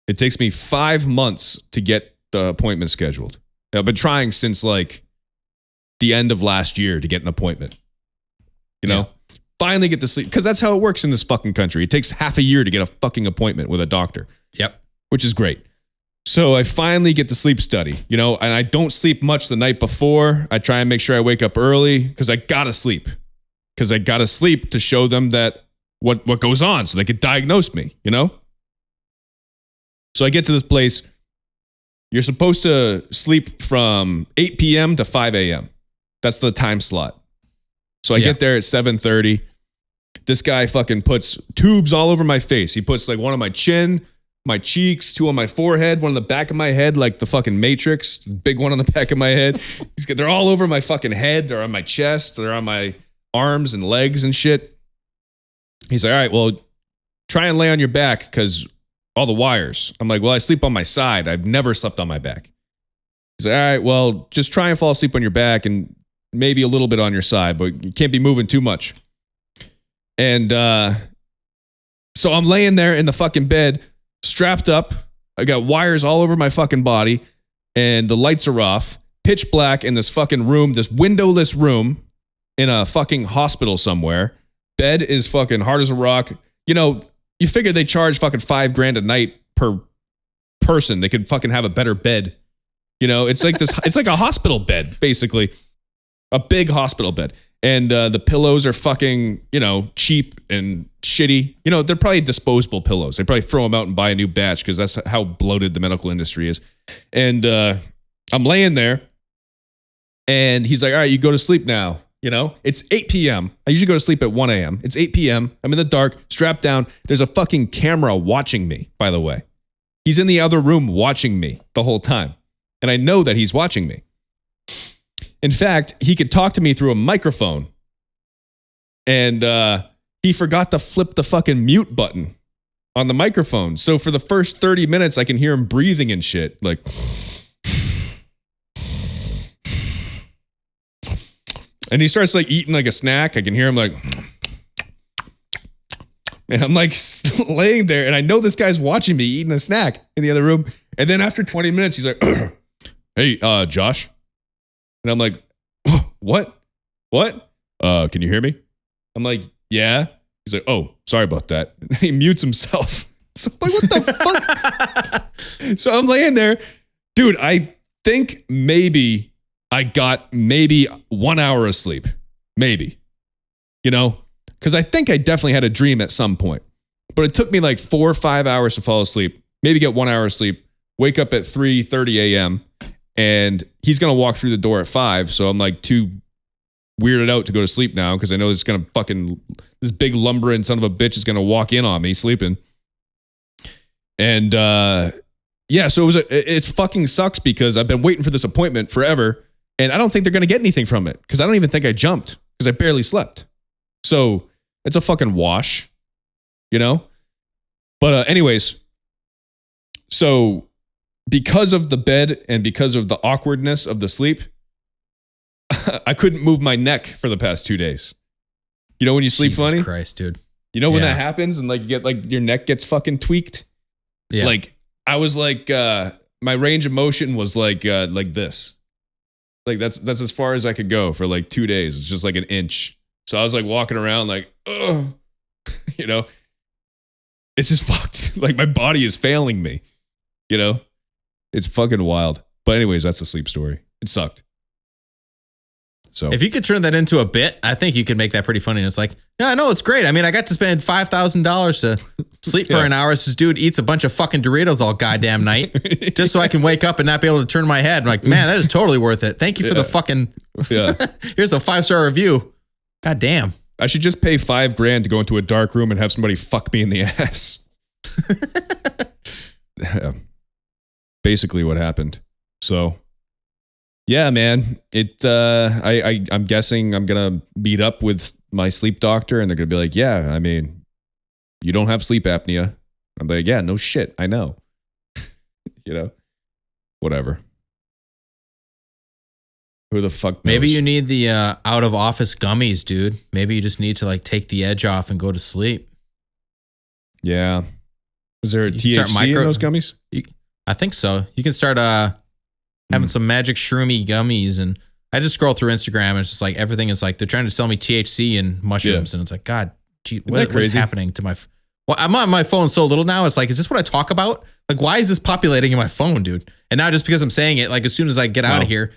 It takes me 5 months to get the appointment scheduled. I've been trying since like the end of last year to get an appointment. Finally get to sleep because that's how it works in this fucking country. It takes half a year to get a fucking appointment with a doctor. Yep. Which is great. So I finally get the sleep study, and I don't sleep much the night before. I try and make sure I wake up early because I gotta sleep. Because I gotta sleep to show them that what goes on so they could diagnose me, So I get to this place. You're supposed to sleep from 8 p.m. to 5 a.m. That's the time slot. So I get there at 7:30. This guy fucking puts tubes all over my face. He puts like one on my chin, my cheeks, 2 on my forehead, one on the back of my head, like the fucking Matrix. Big one on the back of my head. They're all over my fucking head. They're on my chest. They're on my arms and legs and shit. He's like, all right, well, try and lay on your back because all the wires. I'm like, well, I sleep on my side. I've never slept on my back. He's like, all right, well, just try and fall asleep on your back and maybe a little bit on your side, but you can't be moving too much. And so I'm laying there in the fucking bed, strapped up. I got wires all over my fucking body, and the lights are off, pitch black in this fucking room, this windowless room in a fucking hospital somewhere. Bed is fucking hard as a rock. You know, you figure they charge fucking $5,000 a night per person. They could fucking have a better bed. You know, it's like this, it's like a hospital bed, basically. A big hospital bed. And the pillows are fucking, you know, cheap and shitty. You know, they're probably disposable pillows. They probably throw them out and buy a new batch because that's how bloated the medical industry is. And I'm laying there, and he's like, all right, you go to sleep now. You know, it's 8 p.m. I usually go to sleep at 1 a.m. It's 8 p.m. I'm in the dark, strapped down. There's a fucking camera watching me, by the way. He's in the other room watching me the whole time. And I know that he's watching me. In fact, he could talk to me through a microphone. And he forgot to flip the fucking mute button on the microphone. So for the first 30 minutes, I can hear him breathing and shit. Like... And he starts like eating like a snack. I can hear him like... And I'm like laying there, and I know this guy's watching me eating a snack in the other room. And then after 20 minutes, he's like, hey, Josh. And I'm like, what? Can you hear me? I'm like, yeah. He's like, oh, sorry about that. He mutes himself. So I'm like, what the fuck? So I'm laying there. Dude, I think maybe I got 1 hour of sleep. Maybe. You know? Because I think I definitely had a dream at some point. But it took me like 4 or 5 hours to fall asleep. Maybe get 1 hour of sleep. Wake up at 3:30 a.m. And he's going to walk through the door at 5. So I'm like too weirded out to go to sleep now because I know this big lumbering son of a bitch is going to walk in on me sleeping. And yeah, so it fucking sucks because I've been waiting for this appointment forever. And I don't think they're going to get anything from it because I don't even think I jumped because I barely slept. So it's a fucking wash, you know? But anyways, so because of the bed and because of the awkwardness of the sleep, I couldn't move my neck for the past 2 days. You know when you sleep funny? Jesus Christ, dude. You know when that happens and like you get like your neck gets fucking tweaked? Yeah. Like I was like my range of motion was like this. Like that's as far as I could go for like 2 days. It's just like an inch. So I was like walking around like, ugh. You know? It's just fucked. Like my body is failing me. You know? It's fucking wild. But anyways, that's the sleep story. It sucked. So if you could turn that into a bit, I think you could make that pretty funny. And it's like, yeah, no, it's great. I mean, I got to spend $5,000 to sleep for an hour. This dude eats a bunch of fucking Doritos all goddamn night just so I can wake up and not be able to turn my head. I'm like, man, that is totally worth it. Thank you for the fucking, here's a 5-star review. God damn. I should just pay $5,000 to go into a dark room and have somebody fuck me in the ass. Yeah. Basically what happened. So yeah, man, I'm guessing I'm going to meet up with my sleep doctor and they're going to be like, yeah, I mean, you don't have sleep apnea. I'm like, yeah, no shit. I know. You know, whatever. Who the fuck knows? Maybe you need the out of office gummies, dude. Maybe you just need to like take the edge off and go to sleep. Yeah. Is there a THC in those gummies? I think so. You can start having some magic shroomy gummies, and I just scroll through Instagram and it's just like everything is like they're trying to sell me THC and mushrooms, and it's like, God, gee, what is happening to my? Well, I'm on my phone so little now. It's like, is this what I talk about? Like, why is this populating in my phone, dude? And now just because I'm saying it, like as soon as I get out of here,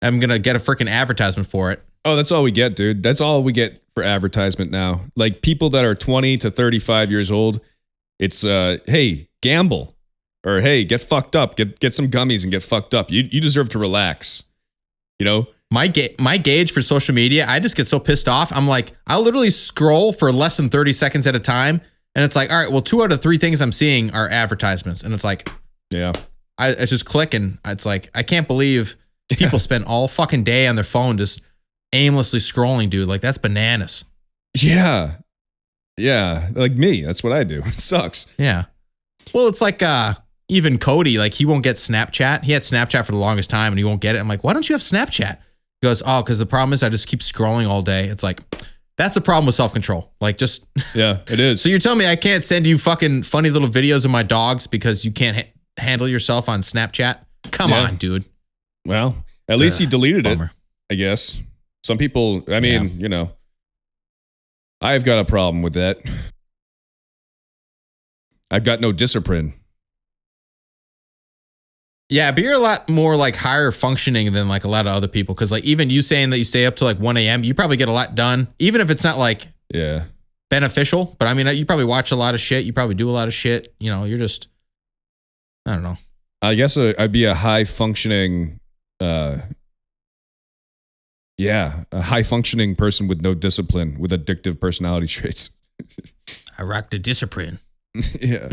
I'm gonna get a freaking advertisement for it. Oh, that's all we get, dude. That's all we get for advertisement now. Like people that are 20 to 35 years old, it's hey, gamble. Or hey, get fucked up. Get some gummies and get fucked up. You deserve to relax. You know? My gauge for social media, I just get so pissed off. I'm like, I'll literally scroll for less than 30 seconds at a time. And it's like, all right, well, 2 out of 3 things I'm seeing are advertisements. And it's like, yeah, I just click and it's like, I can't believe people spend all fucking day on their phone just aimlessly scrolling, dude. Like, that's bananas. Yeah. Yeah. Like me. That's what I do. It sucks. Yeah. Well, it's like, even Cody, like, he won't get Snapchat. He had Snapchat for the longest time and he won't get it. I'm like, why don't you have Snapchat? He goes, oh, because the problem is I just keep scrolling all day. It's like, that's a problem with self-control. Like, just. Yeah, it is. So you're telling me I can't send you fucking funny little videos of my dogs because you can't handle yourself on Snapchat? Come on, dude. Well, at least he deleted bummer. it, I guess. Some people, I mean, you know, I've got a problem with that. I've got no discipline. Yeah, but you're a lot more like higher functioning than like a lot of other people. Cause like even you saying that you stay up to like 1 a.m., you probably get a lot done, even if it's not like beneficial. But I mean, you probably watch a lot of shit. You probably do a lot of shit. You know, you're just, I don't know. I guess I'd be a high functioning, a high functioning person with no discipline, with addictive personality traits. I rock the discipline. Yeah.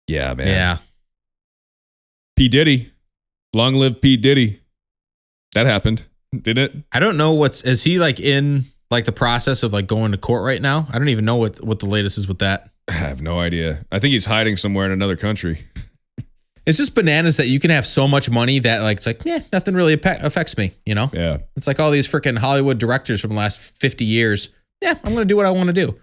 Yeah, man. Yeah. P. Diddy. Long live P. Diddy. That happened, didn't it? I don't know is he like in like the process of like going to court right now? I don't even know what the latest is with that. I have no idea. I think he's hiding somewhere in another country. It's just bananas that you can have so much money that like, it's like, nothing really affects me, you know? Yeah. It's like all these freaking Hollywood directors from the last 50 years. Yeah, I'm going to do what I want to do.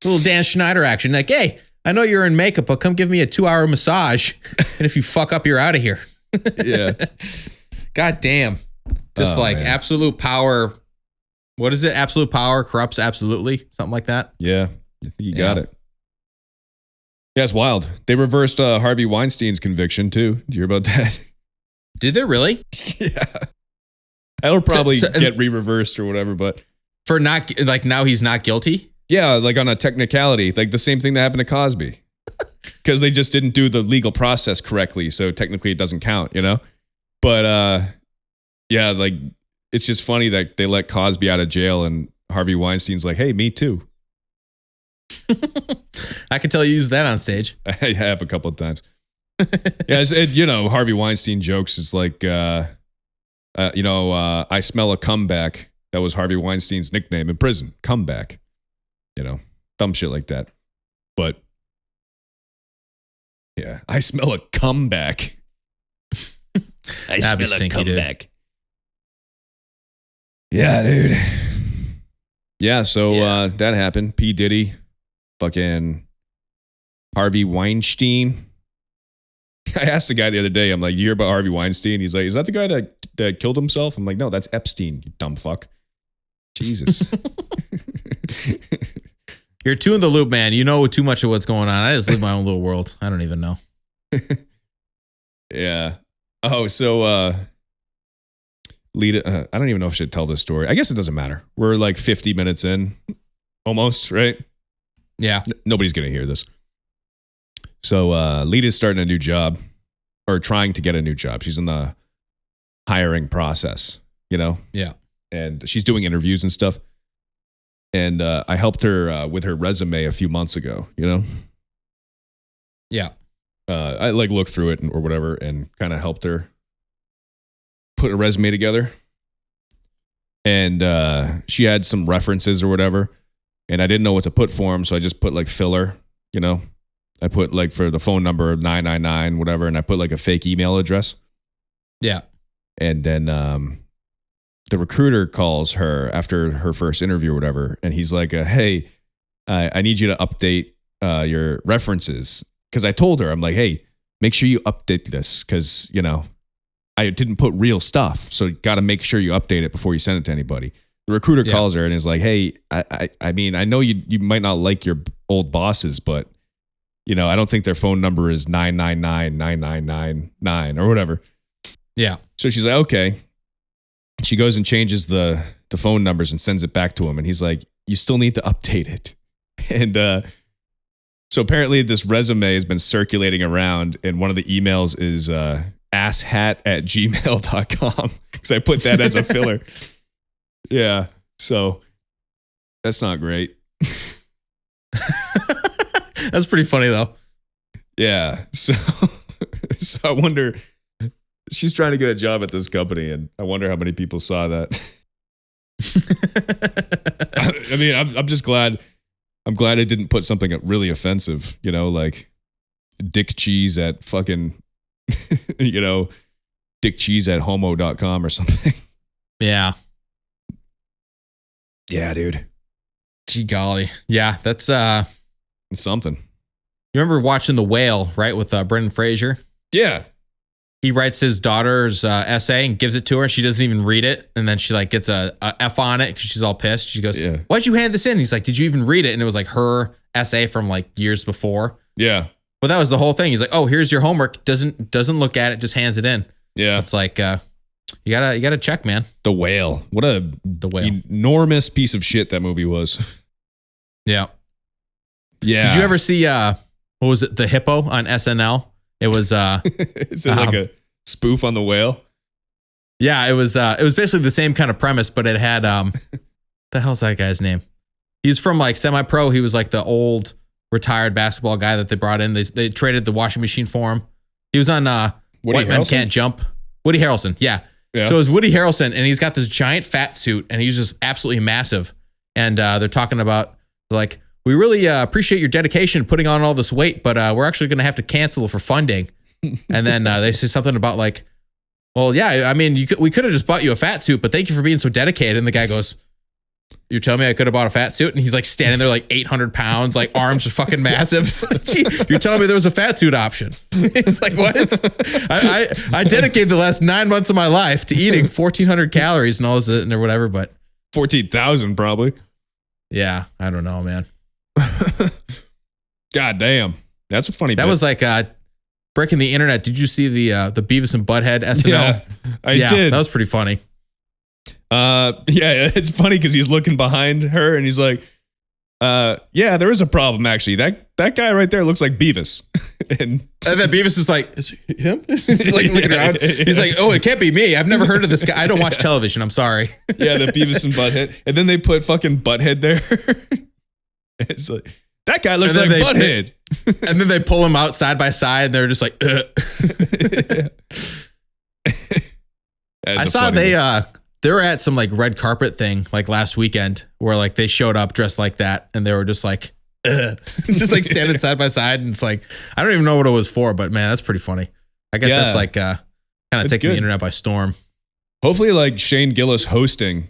A little Dan Schneider action. Like, hey, I know you're in makeup, but come give me a 2-hour massage. And if you fuck up, you're out of here. Yeah. God damn. Just man. Absolute power. What is it? Absolute power corrupts absolutely. Something like that. Yeah. I think you got it. Yeah, it's wild. They reversed Harvey Weinstein's conviction too. Did you hear about that? Did they really? Yeah. That'll probably get re-reversed or whatever, but for not like now he's not guilty? Yeah, like on a technicality, like the same thing that happened to Cosby. Because they just didn't do the legal process correctly, so technically it doesn't count, you know? But yeah, like it's just funny that they let Cosby out of jail and Harvey Weinstein's like, hey, me too. I can tell you use that on stage. I have a couple of times. Yeah, you know, Harvey Weinstein jokes. It's like, I smell a comeback. That was Harvey Weinstein's nickname in prison. Comeback. You know, dumb shit like that. But yeah, I smell a comeback. I smell a comeback. Dude. Yeah, dude. Yeah, so that happened. P. Diddy. Fucking Harvey Weinstein. I asked the guy the other day, I'm like, you hear about Harvey Weinstein? He's like, is that the guy that killed himself? I'm like, no, that's Epstein, you dumb fuck. Jesus. You're too in the loop, man. You know too much of what's going on. I just live my own little world. I don't even know. Yeah. Oh, so Lita, I don't even know if I should tell this story. I guess it doesn't matter. We're like 50 minutes in, almost, right? Yeah. Nobody's going to hear this. So Lita's starting a new job, or trying to get a new job. She's in the hiring process, you know? Yeah. And she's doing interviews and stuff. And I helped her with her resume a few months ago, you know? Yeah. I like looked through it or whatever and kind of helped her put a resume together. And she had some references or whatever. And I didn't know what to put for them, so I just put like filler, you know? I put like for the phone number 999, whatever, and I put like a fake email address. Yeah. And then the recruiter calls her after her first interview or whatever, and he's like, hey, I need you to update your references. Because I told her, I'm like, hey, make sure you update this because, you know, I didn't put real stuff. So you got to make sure you update it before you send it to anybody. The recruiter calls her and is like, hey, I mean, I know you might not like your old bosses, but, you know, I don't think their phone number is 999-9999 or whatever. Yeah. So she's like, okay. She goes and changes the phone numbers and sends it back to him. And he's like, you still need to update it. And so apparently this resume has been circulating around. And one of the emails is asshat@gmail.com because I put that as a filler. Yeah. So that's not great. That's pretty funny though. Yeah. So I wonder, she's trying to get a job at this company, and I wonder how many people saw that. I mean, I'm just glad. I'm glad I didn't put something really offensive, like dick cheese at fucking, dick cheese at homo.com or something. Yeah. Yeah, dude. Gee golly. Yeah, that's something. You remember watching The Whale, right, with Brendan Fraser? Yeah. He writes his daughter's essay and gives it to her. She doesn't even read it. And then she like gets a F on it because she's all pissed. She goes, why'd you hand this in? He's like, did you even read it? And it was like her essay from like years before. Yeah. But that was the whole thing. He's like, oh, here's your homework. Doesn't look at it, just hands it in. Yeah. It's like, you gotta check, man. The Whale. What a enormous piece of shit that movie was. Yeah. Yeah. Did you ever see what was it, The Hippo on SNL? It was is it like a spoof on The Whale? Yeah, it was basically the same kind of premise, but it had the hell's that guy's name? He's from like semi-pro. He was like the old retired basketball guy that they brought in. They traded the washing machine for him. He was on White Men Can't Jump. Woody Harrelson, yeah. So it was Woody Harrelson, and he's got this giant fat suit, and he's just absolutely massive. And they're talking about like, we really appreciate your dedication putting on all this weight, but we're actually going to have to cancel for funding. And then they say something about like, well, yeah, I mean, we could have just bought you a fat suit, but thank you for being so dedicated. And the guy goes, you're telling me I could have bought a fat suit? And he's like standing there like 800 pounds, like arms are fucking massive. Gee, you're telling me there was a fat suit option? It's like, what? I dedicated the last 9 months of my life to eating 1,400 calories and all this or whatever, but 14,000 probably. Yeah, I don't know, man. God damn. That's a funny That bit. was like breaking the internet. Did you see the Beavis and Butthead SNL? Yeah, I did. That was pretty funny. Yeah, it's funny because he's looking behind her and he's like, yeah, there is a problem actually. That guy right there looks like Beavis. and then Beavis is like, is it him? He's like looking around. He's like, oh, it can't be me. I've never heard of this guy. I don't watch television. I'm sorry. Yeah, the Beavis and Butthead. And then they put fucking Butthead there. It's like, that guy looks like Butthead. And then they pull him out side by side and they're just like, I saw they were at some like red carpet thing like last weekend where like they showed up dressed like that and they were just like, just like standing side by side. And it's like, I don't even know what it was for, but man, that's pretty funny. I guess that's like kind of taking the internet by storm. Hopefully like Shane Gillis hosting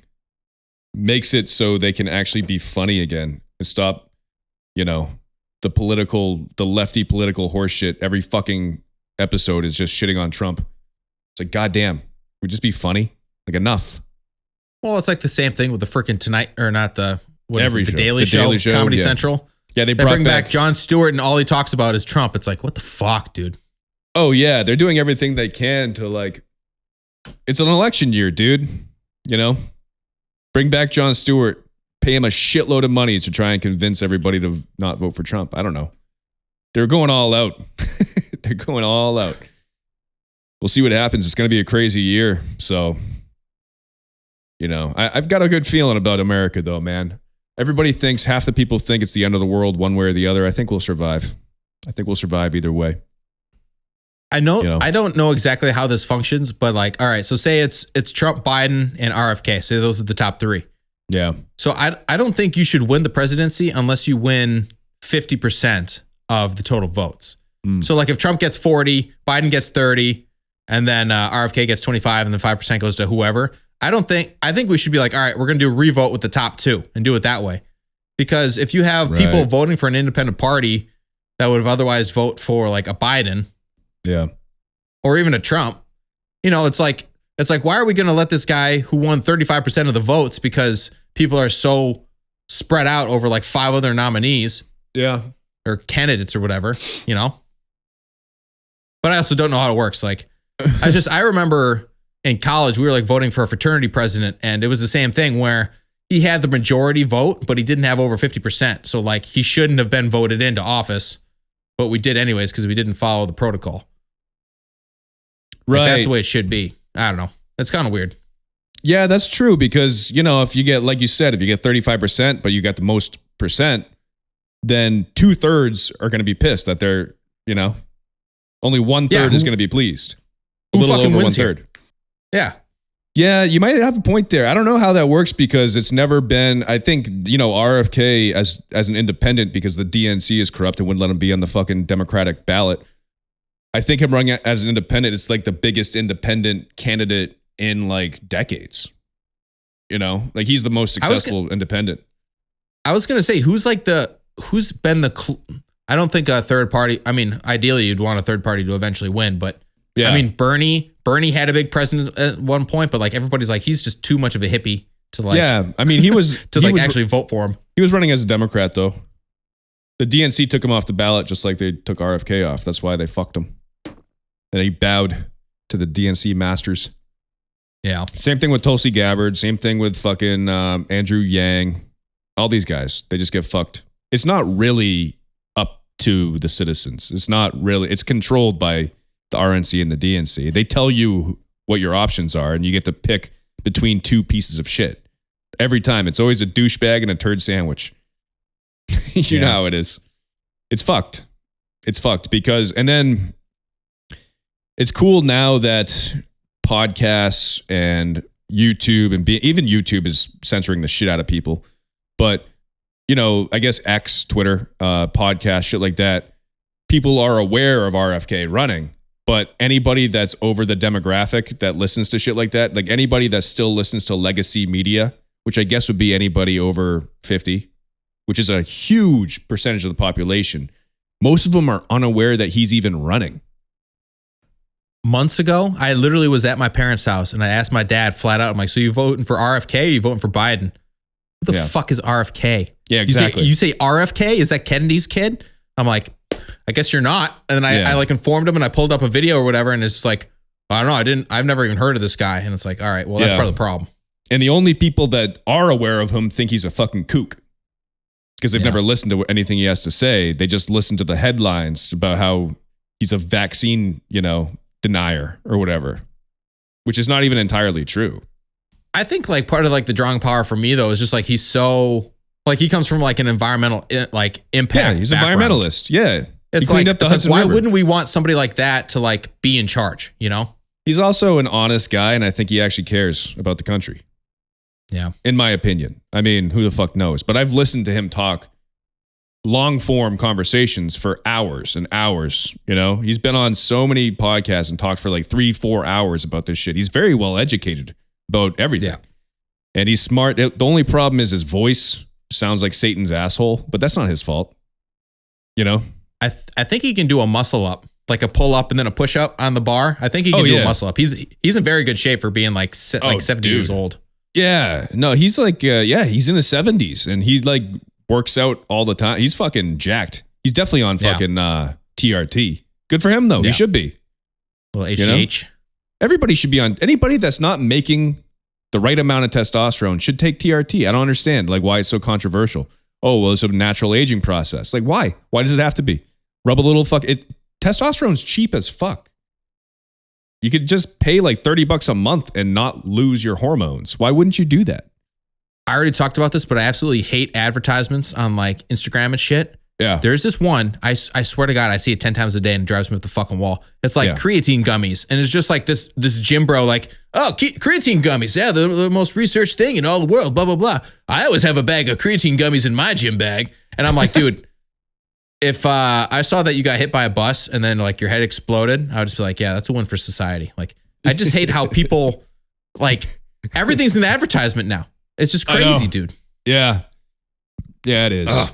makes it so they can actually be funny again and stop, the lefty political horse shit. Every fucking episode is just shitting on Trump. It's like, goddamn, we just be funny. Like enough. Well, it's like the same thing with the freaking Tonight or not the the Daily Show, Show, Comedy Central. Yeah, they bring back Jon Stewart and all he talks about is Trump. It's like, what the fuck, dude? Oh yeah, they're doing everything they can to like. It's an election year, dude. Bring back Jon Stewart. Pay him a shitload of money to try and convince everybody to not vote for Trump. I don't know. They're going all out. They're going all out. We'll see what happens. It's going to be a crazy year. So, I've got a good feeling about America, though, man. Half the people think it's the end of the world one way or the other. I think we'll survive. I think we'll survive either way. I know. I don't know exactly how this functions, but like, all right, so say it's Trump, Biden, and RFK. Say those are the top three. Yeah. So I don't think you should win the presidency unless you win 50% of the total votes. So like if Trump gets 40, Biden gets 30, and then RFK gets 25, and then 5% goes to whoever. I think we should be like, all right, we're going to do a revote with the top two and do it that way. Because if you have people voting for an independent party that would have otherwise vote for like a Biden, or even a Trump, it's like, why are we going to let this guy who won 35% of the votes because people are so spread out over like 5 other nominees or candidates or whatever, But I also don't know how it works. Like, I remember in college, we were like voting for a fraternity president, and it was the same thing where he had the majority vote, but he didn't have over 50%. So like he shouldn't have been voted into office, but we did anyways because we didn't follow the protocol. Right. Like, that's the way it should be. I don't know. That's kind of weird. Yeah, that's true because, if you get, like you said, if you get 35%, but you got the most percent, then 2/3 are going to be pissed that they're, only 1/3 is going to be pleased. A little over 1/3. Yeah. Yeah, you might have a point there. I don't know how that works because it's never been, I think, RFK as an independent because the DNC is corrupt and wouldn't let him be on the fucking Democratic ballot. I think him running as an independent, it's like the biggest independent candidate in like decades. Like he's the most successful independent. I was going to say, who's been I don't think a third party, I mean, ideally you'd want a third party to eventually win, but yeah. I mean, Bernie had a big president at one point, but like everybody's like, he's just too much of a hippie to like. Yeah. I mean, he was actually vote for him. He was running as a Democrat though. The DNC took him off the ballot just like they took RFK off. That's why they fucked him. And he bowed to the DNC masters. Yeah. Same thing with Tulsi Gabbard. Same thing with fucking Andrew Yang. All these guys, they just get fucked. It's not really up to the citizens. It's controlled by the RNC and the DNC. They tell you what your options are, and you get to pick between two pieces of shit. Every time. It's always a douchebag and a turd sandwich. You know how it is. It's fucked. It's fucked because, and then it's cool now that podcasts and YouTube and even YouTube is censoring the shit out of people. But, I guess X, Twitter, podcast, shit like that, people are aware of RFK running. But anybody that's over the demographic that listens to shit like that, like anybody that still listens to legacy media, which I guess would be anybody over 50, which is a huge percentage of the population, most of them are unaware that he's even running. Months ago, I literally was at my parents' house and I asked my dad flat out, I'm like, so you voting for RFK or you voting for Biden? Who the fuck is RFK? Yeah, exactly. You say RFK? Is that Kennedy's kid? I'm like, I guess you're not. And then I like informed him and I pulled up a video or whatever. And it's like, I don't know. I've never even heard of this guy. And it's like, all right, well, that's part of the problem. And the only people that are aware of him think he's a fucking kook because they've never listened to anything he has to say. They just listen to the headlines about how he's a vaccine, denier or whatever, which is not even entirely true. I think like part of like the drawing power for me though is just like he's so like he comes from like an environmental like impact. Yeah, he's background. An environmentalist. Yeah, it's he like, up the Hudson why River. wouldn't we want somebody like that to like be in charge? He's also an honest guy, and I think he actually cares about the country. Yeah, in my opinion. I mean, who the fuck knows? But I've listened to him talk long form conversations for hours and hours. He's been on so many podcasts and talked for like 3-4 hours about this shit. He's very well educated about everything. And he's smart. The only problem is his voice sounds like Satan's asshole, but that's not his fault. I think he can do a muscle up, like a pull up and then a push up on the bar. I think he can do a muscle up. He's in very good shape for being like 70 years old. Yeah. No, he's like, he's in his 70s and he like works out all the time. He's fucking jacked. He's definitely on fucking TRT. Good for him though. Yeah. He should be. A little HGH. Everybody should be on. Anybody that's not making the right amount of testosterone should take TRT. I don't understand like why it's so controversial. Oh, well, it's a natural aging process. Like why? Why does it have to be? Rub a little testosterone's cheap as fuck. You could just pay like $30 a month and not lose your hormones. Why wouldn't you do that? I already talked about this, but I absolutely hate advertisements on like Instagram and shit. Yeah. There's this one, I swear to God, I see it 10 times a day and it drives me up the fucking wall. It's like creatine gummies. And it's just like this gym bro like, oh, creatine gummies. Yeah, the most researched thing in all the world, blah, blah, blah. I always have a bag of creatine gummies in my gym bag. And I'm like, dude, if I saw that you got hit by a bus and then like your head exploded, I would just be like, yeah, that's a win for society. Like, I just hate how people like everything's an advertisement now. It's just crazy, dude. Yeah. Yeah, it is.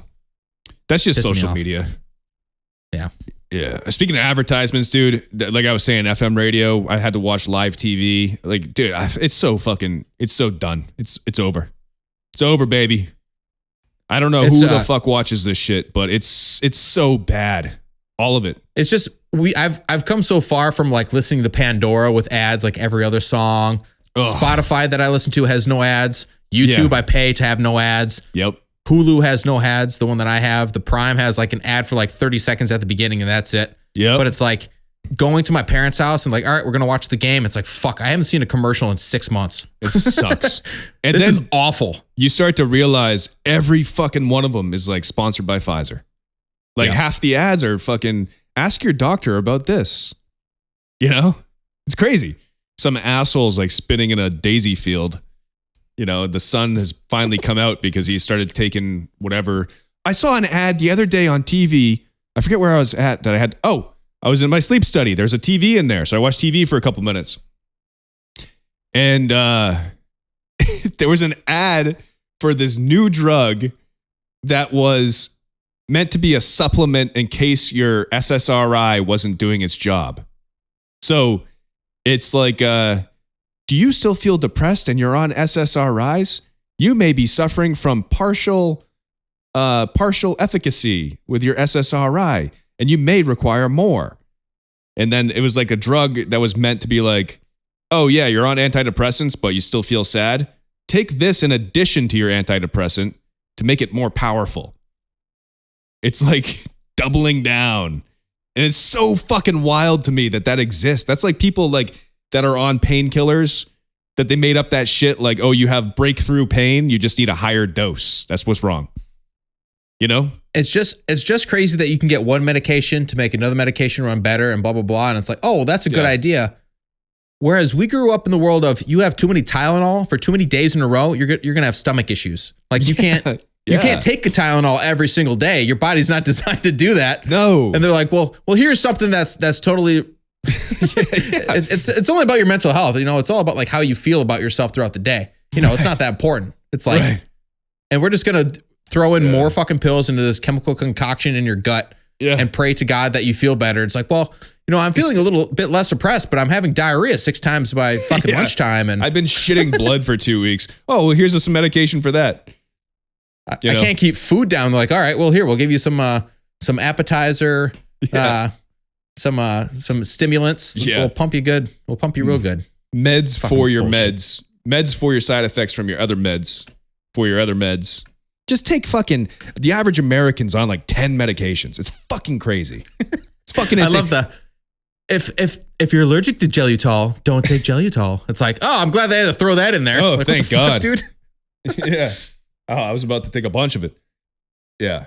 That's just social media. Yeah. Yeah. Speaking of advertisements, dude, like I was saying, FM radio, I had to watch live TV. Like, dude, it's so done. It's over. It's over, baby. I don't know who the fuck watches this shit, but it's so bad. All of it. It's just I've come so far from like listening to Pandora with ads like every other song. Ugh. Spotify that I listen to has no ads. YouTube I pay to have no ads. Yep. Hulu has no ads. The one that I have, the Prime has like an ad for like 30 seconds at the beginning and that's it. Yeah. But it's like going to my parents' house and like, all right, we're going to watch the game. It's like, fuck, I haven't seen a commercial in 6 months. It sucks. And this then is awful. You start to realize every fucking one of them is like sponsored by Pfizer. Like half the ads are fucking, ask your doctor about this. You know? It's crazy. Some assholes like spinning in a daisy field. You know, the sun has finally come out because he started taking whatever. I saw an ad the other day on TV. I forget where I was at that I had. Oh, I was in my sleep study. There's a TV in there. So I watched TV for a couple minutes. And there was an ad for this new drug that was meant to be a supplement in case your SSRI wasn't doing its job. So it's like, do you still feel depressed and you're on SSRIs? You may be suffering from partial efficacy with your SSRI, and you may require more. And then it was like a drug that was meant to be like, oh yeah, you're on antidepressants, but you still feel sad. Take this in addition to your antidepressant to make it more powerful. It's like doubling down. And it's so fucking wild to me that exists. That's like people like that are on painkillers that they made up that shit like, oh, you have breakthrough pain, you just need a higher dose. That's what's wrong. You know? It's just crazy that you can get one medication to make another medication run better and blah, blah, blah. And it's like, oh, that's a good idea. Whereas we grew up in the world of you have too many Tylenol for too many days in a row, you're going to have stomach issues. Like you can't you can't take a Tylenol every single day. Your body's not designed to do that. No. And they're like, well, here's something that's totally It's only about your mental health. You know, it's all about like how you feel about yourself throughout the day. You know, it's not that important. It's like, and we're just going to throw in more fucking pills into this chemical concoction in your gut and pray to God that you feel better. It's like, well, you know, I'm feeling a little bit less depressed, but I'm having diarrhea 6 times by fucking lunchtime. And I've been shitting blood for 2 weeks. Oh, well, here's some medication for that. I can't keep food down. They're like, all right, well, here, we'll give you some appetizer, some stimulants. We'll pump you good. We'll pump you real good. Meds for your meds. Meds for your side effects from your other meds. For your other meds. Just take fucking, the average American's on like 10 medications. It's fucking crazy. It's fucking insane. I love that. If you're allergic to Gelutol, don't take Gelutol. It's like, oh, I'm glad they had to throw that in there. Oh, like, thank God. dude. Yeah. Oh, I was about to take a bunch of it. Yeah.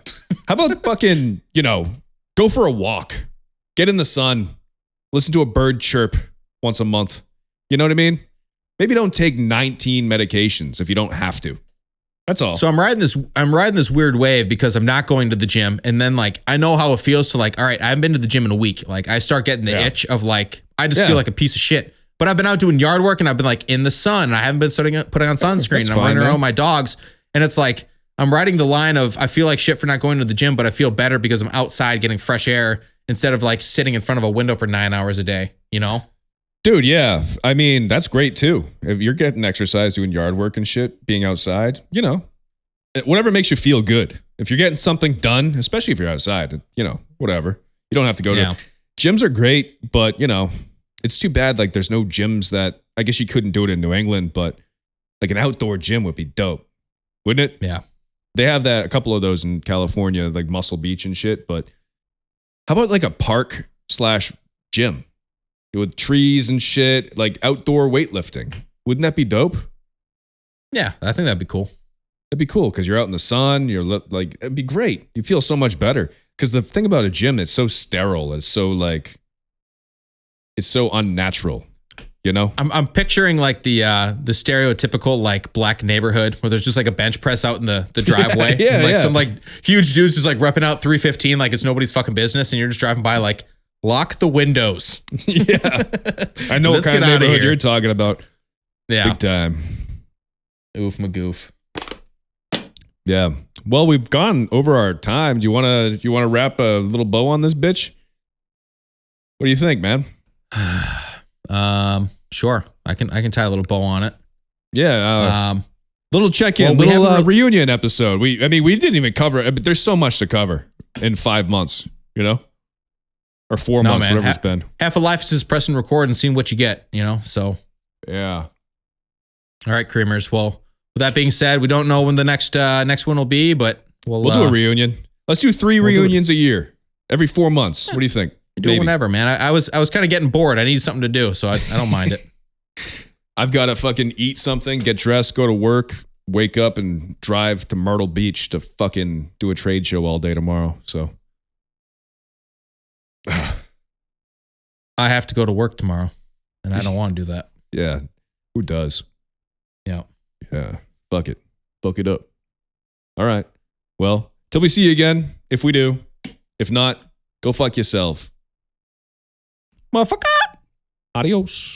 How about fucking, you know, go for a walk. Get in the sun. Listen to a bird chirp once a month. You know what I mean? Maybe don't take 19 medications if you don't have to. That's all. So I'm riding this weird wave because I'm not going to the gym. And then like, I know how it feels to like, all right, I haven't been to the gym in a week. Like I start getting the itch of like, I just feel like a piece of shit. But I've been out doing yard work and I've been like in the sun. And I haven't been putting on sunscreen. And I'm running around with my dogs. And it's like, I'm riding the line of, I feel like shit for not going to the gym, but I feel better because I'm outside getting fresh air instead of like sitting in front of a window for 9 hours a day, you know? Dude, yeah. I mean, that's great too. If you're getting exercise, doing yard work and shit, being outside, you know, whatever makes you feel good. If you're getting something done, especially if you're outside, you know, whatever. You don't have to go to gyms are great, but you know, it's too bad. Like there's no gyms that, I guess you couldn't do it in New England, but like an outdoor gym would be dope. Wouldn't it? Yeah. They have a couple of those in California, like Muscle Beach and shit. But how about like a park/gym with trees and shit, like outdoor weightlifting? Wouldn't that be dope? Yeah, I think that'd be cool. It'd be cool because you're out in the sun. You're like, it'd be great. You feel so much better. Because the thing about a gym, it's so sterile. It's so like, it's so unnatural. You know, I'm picturing like the stereotypical like black neighborhood where there's just like a bench press out in the driveway. Some like huge dudes just like repping out 315 like it's nobody's fucking business, and you're just driving by like, lock the windows. Yeah, I know what kind of neighborhood you're talking about. Yeah, big time. Oof, magoof. Yeah. Well, we've gone over our time. Do you want to wrap a little bow on this bitch? What do you think, man? Sure. I can tie a little bow on it. Yeah. Little check-in, little reunion episode. We didn't even cover it, but there's so much to cover in 5 months, you know? Or 4 months, whatever it's been. Half of life is just pressing record and seeing what you get, you know? So. Yeah. All right, creamers. Well, with that being said, we don't know when the next one will be, but we'll do a reunion. Let's do 3 reunions a year, every 4 months. What do you think? do it whenever, man. I was kind of getting bored. I need something to do, so I don't mind it. I've got to fucking eat something, get dressed, go to work, wake up, and drive to Myrtle Beach to fucking do a trade show all day tomorrow. So I have to go to work tomorrow, and I don't want to do that. Yeah, who does? Yeah. Yeah, fuck it. Fuck it up. All right. Well, till we see you again, if we do. If not, go fuck yourself. Motherfucker. Adios.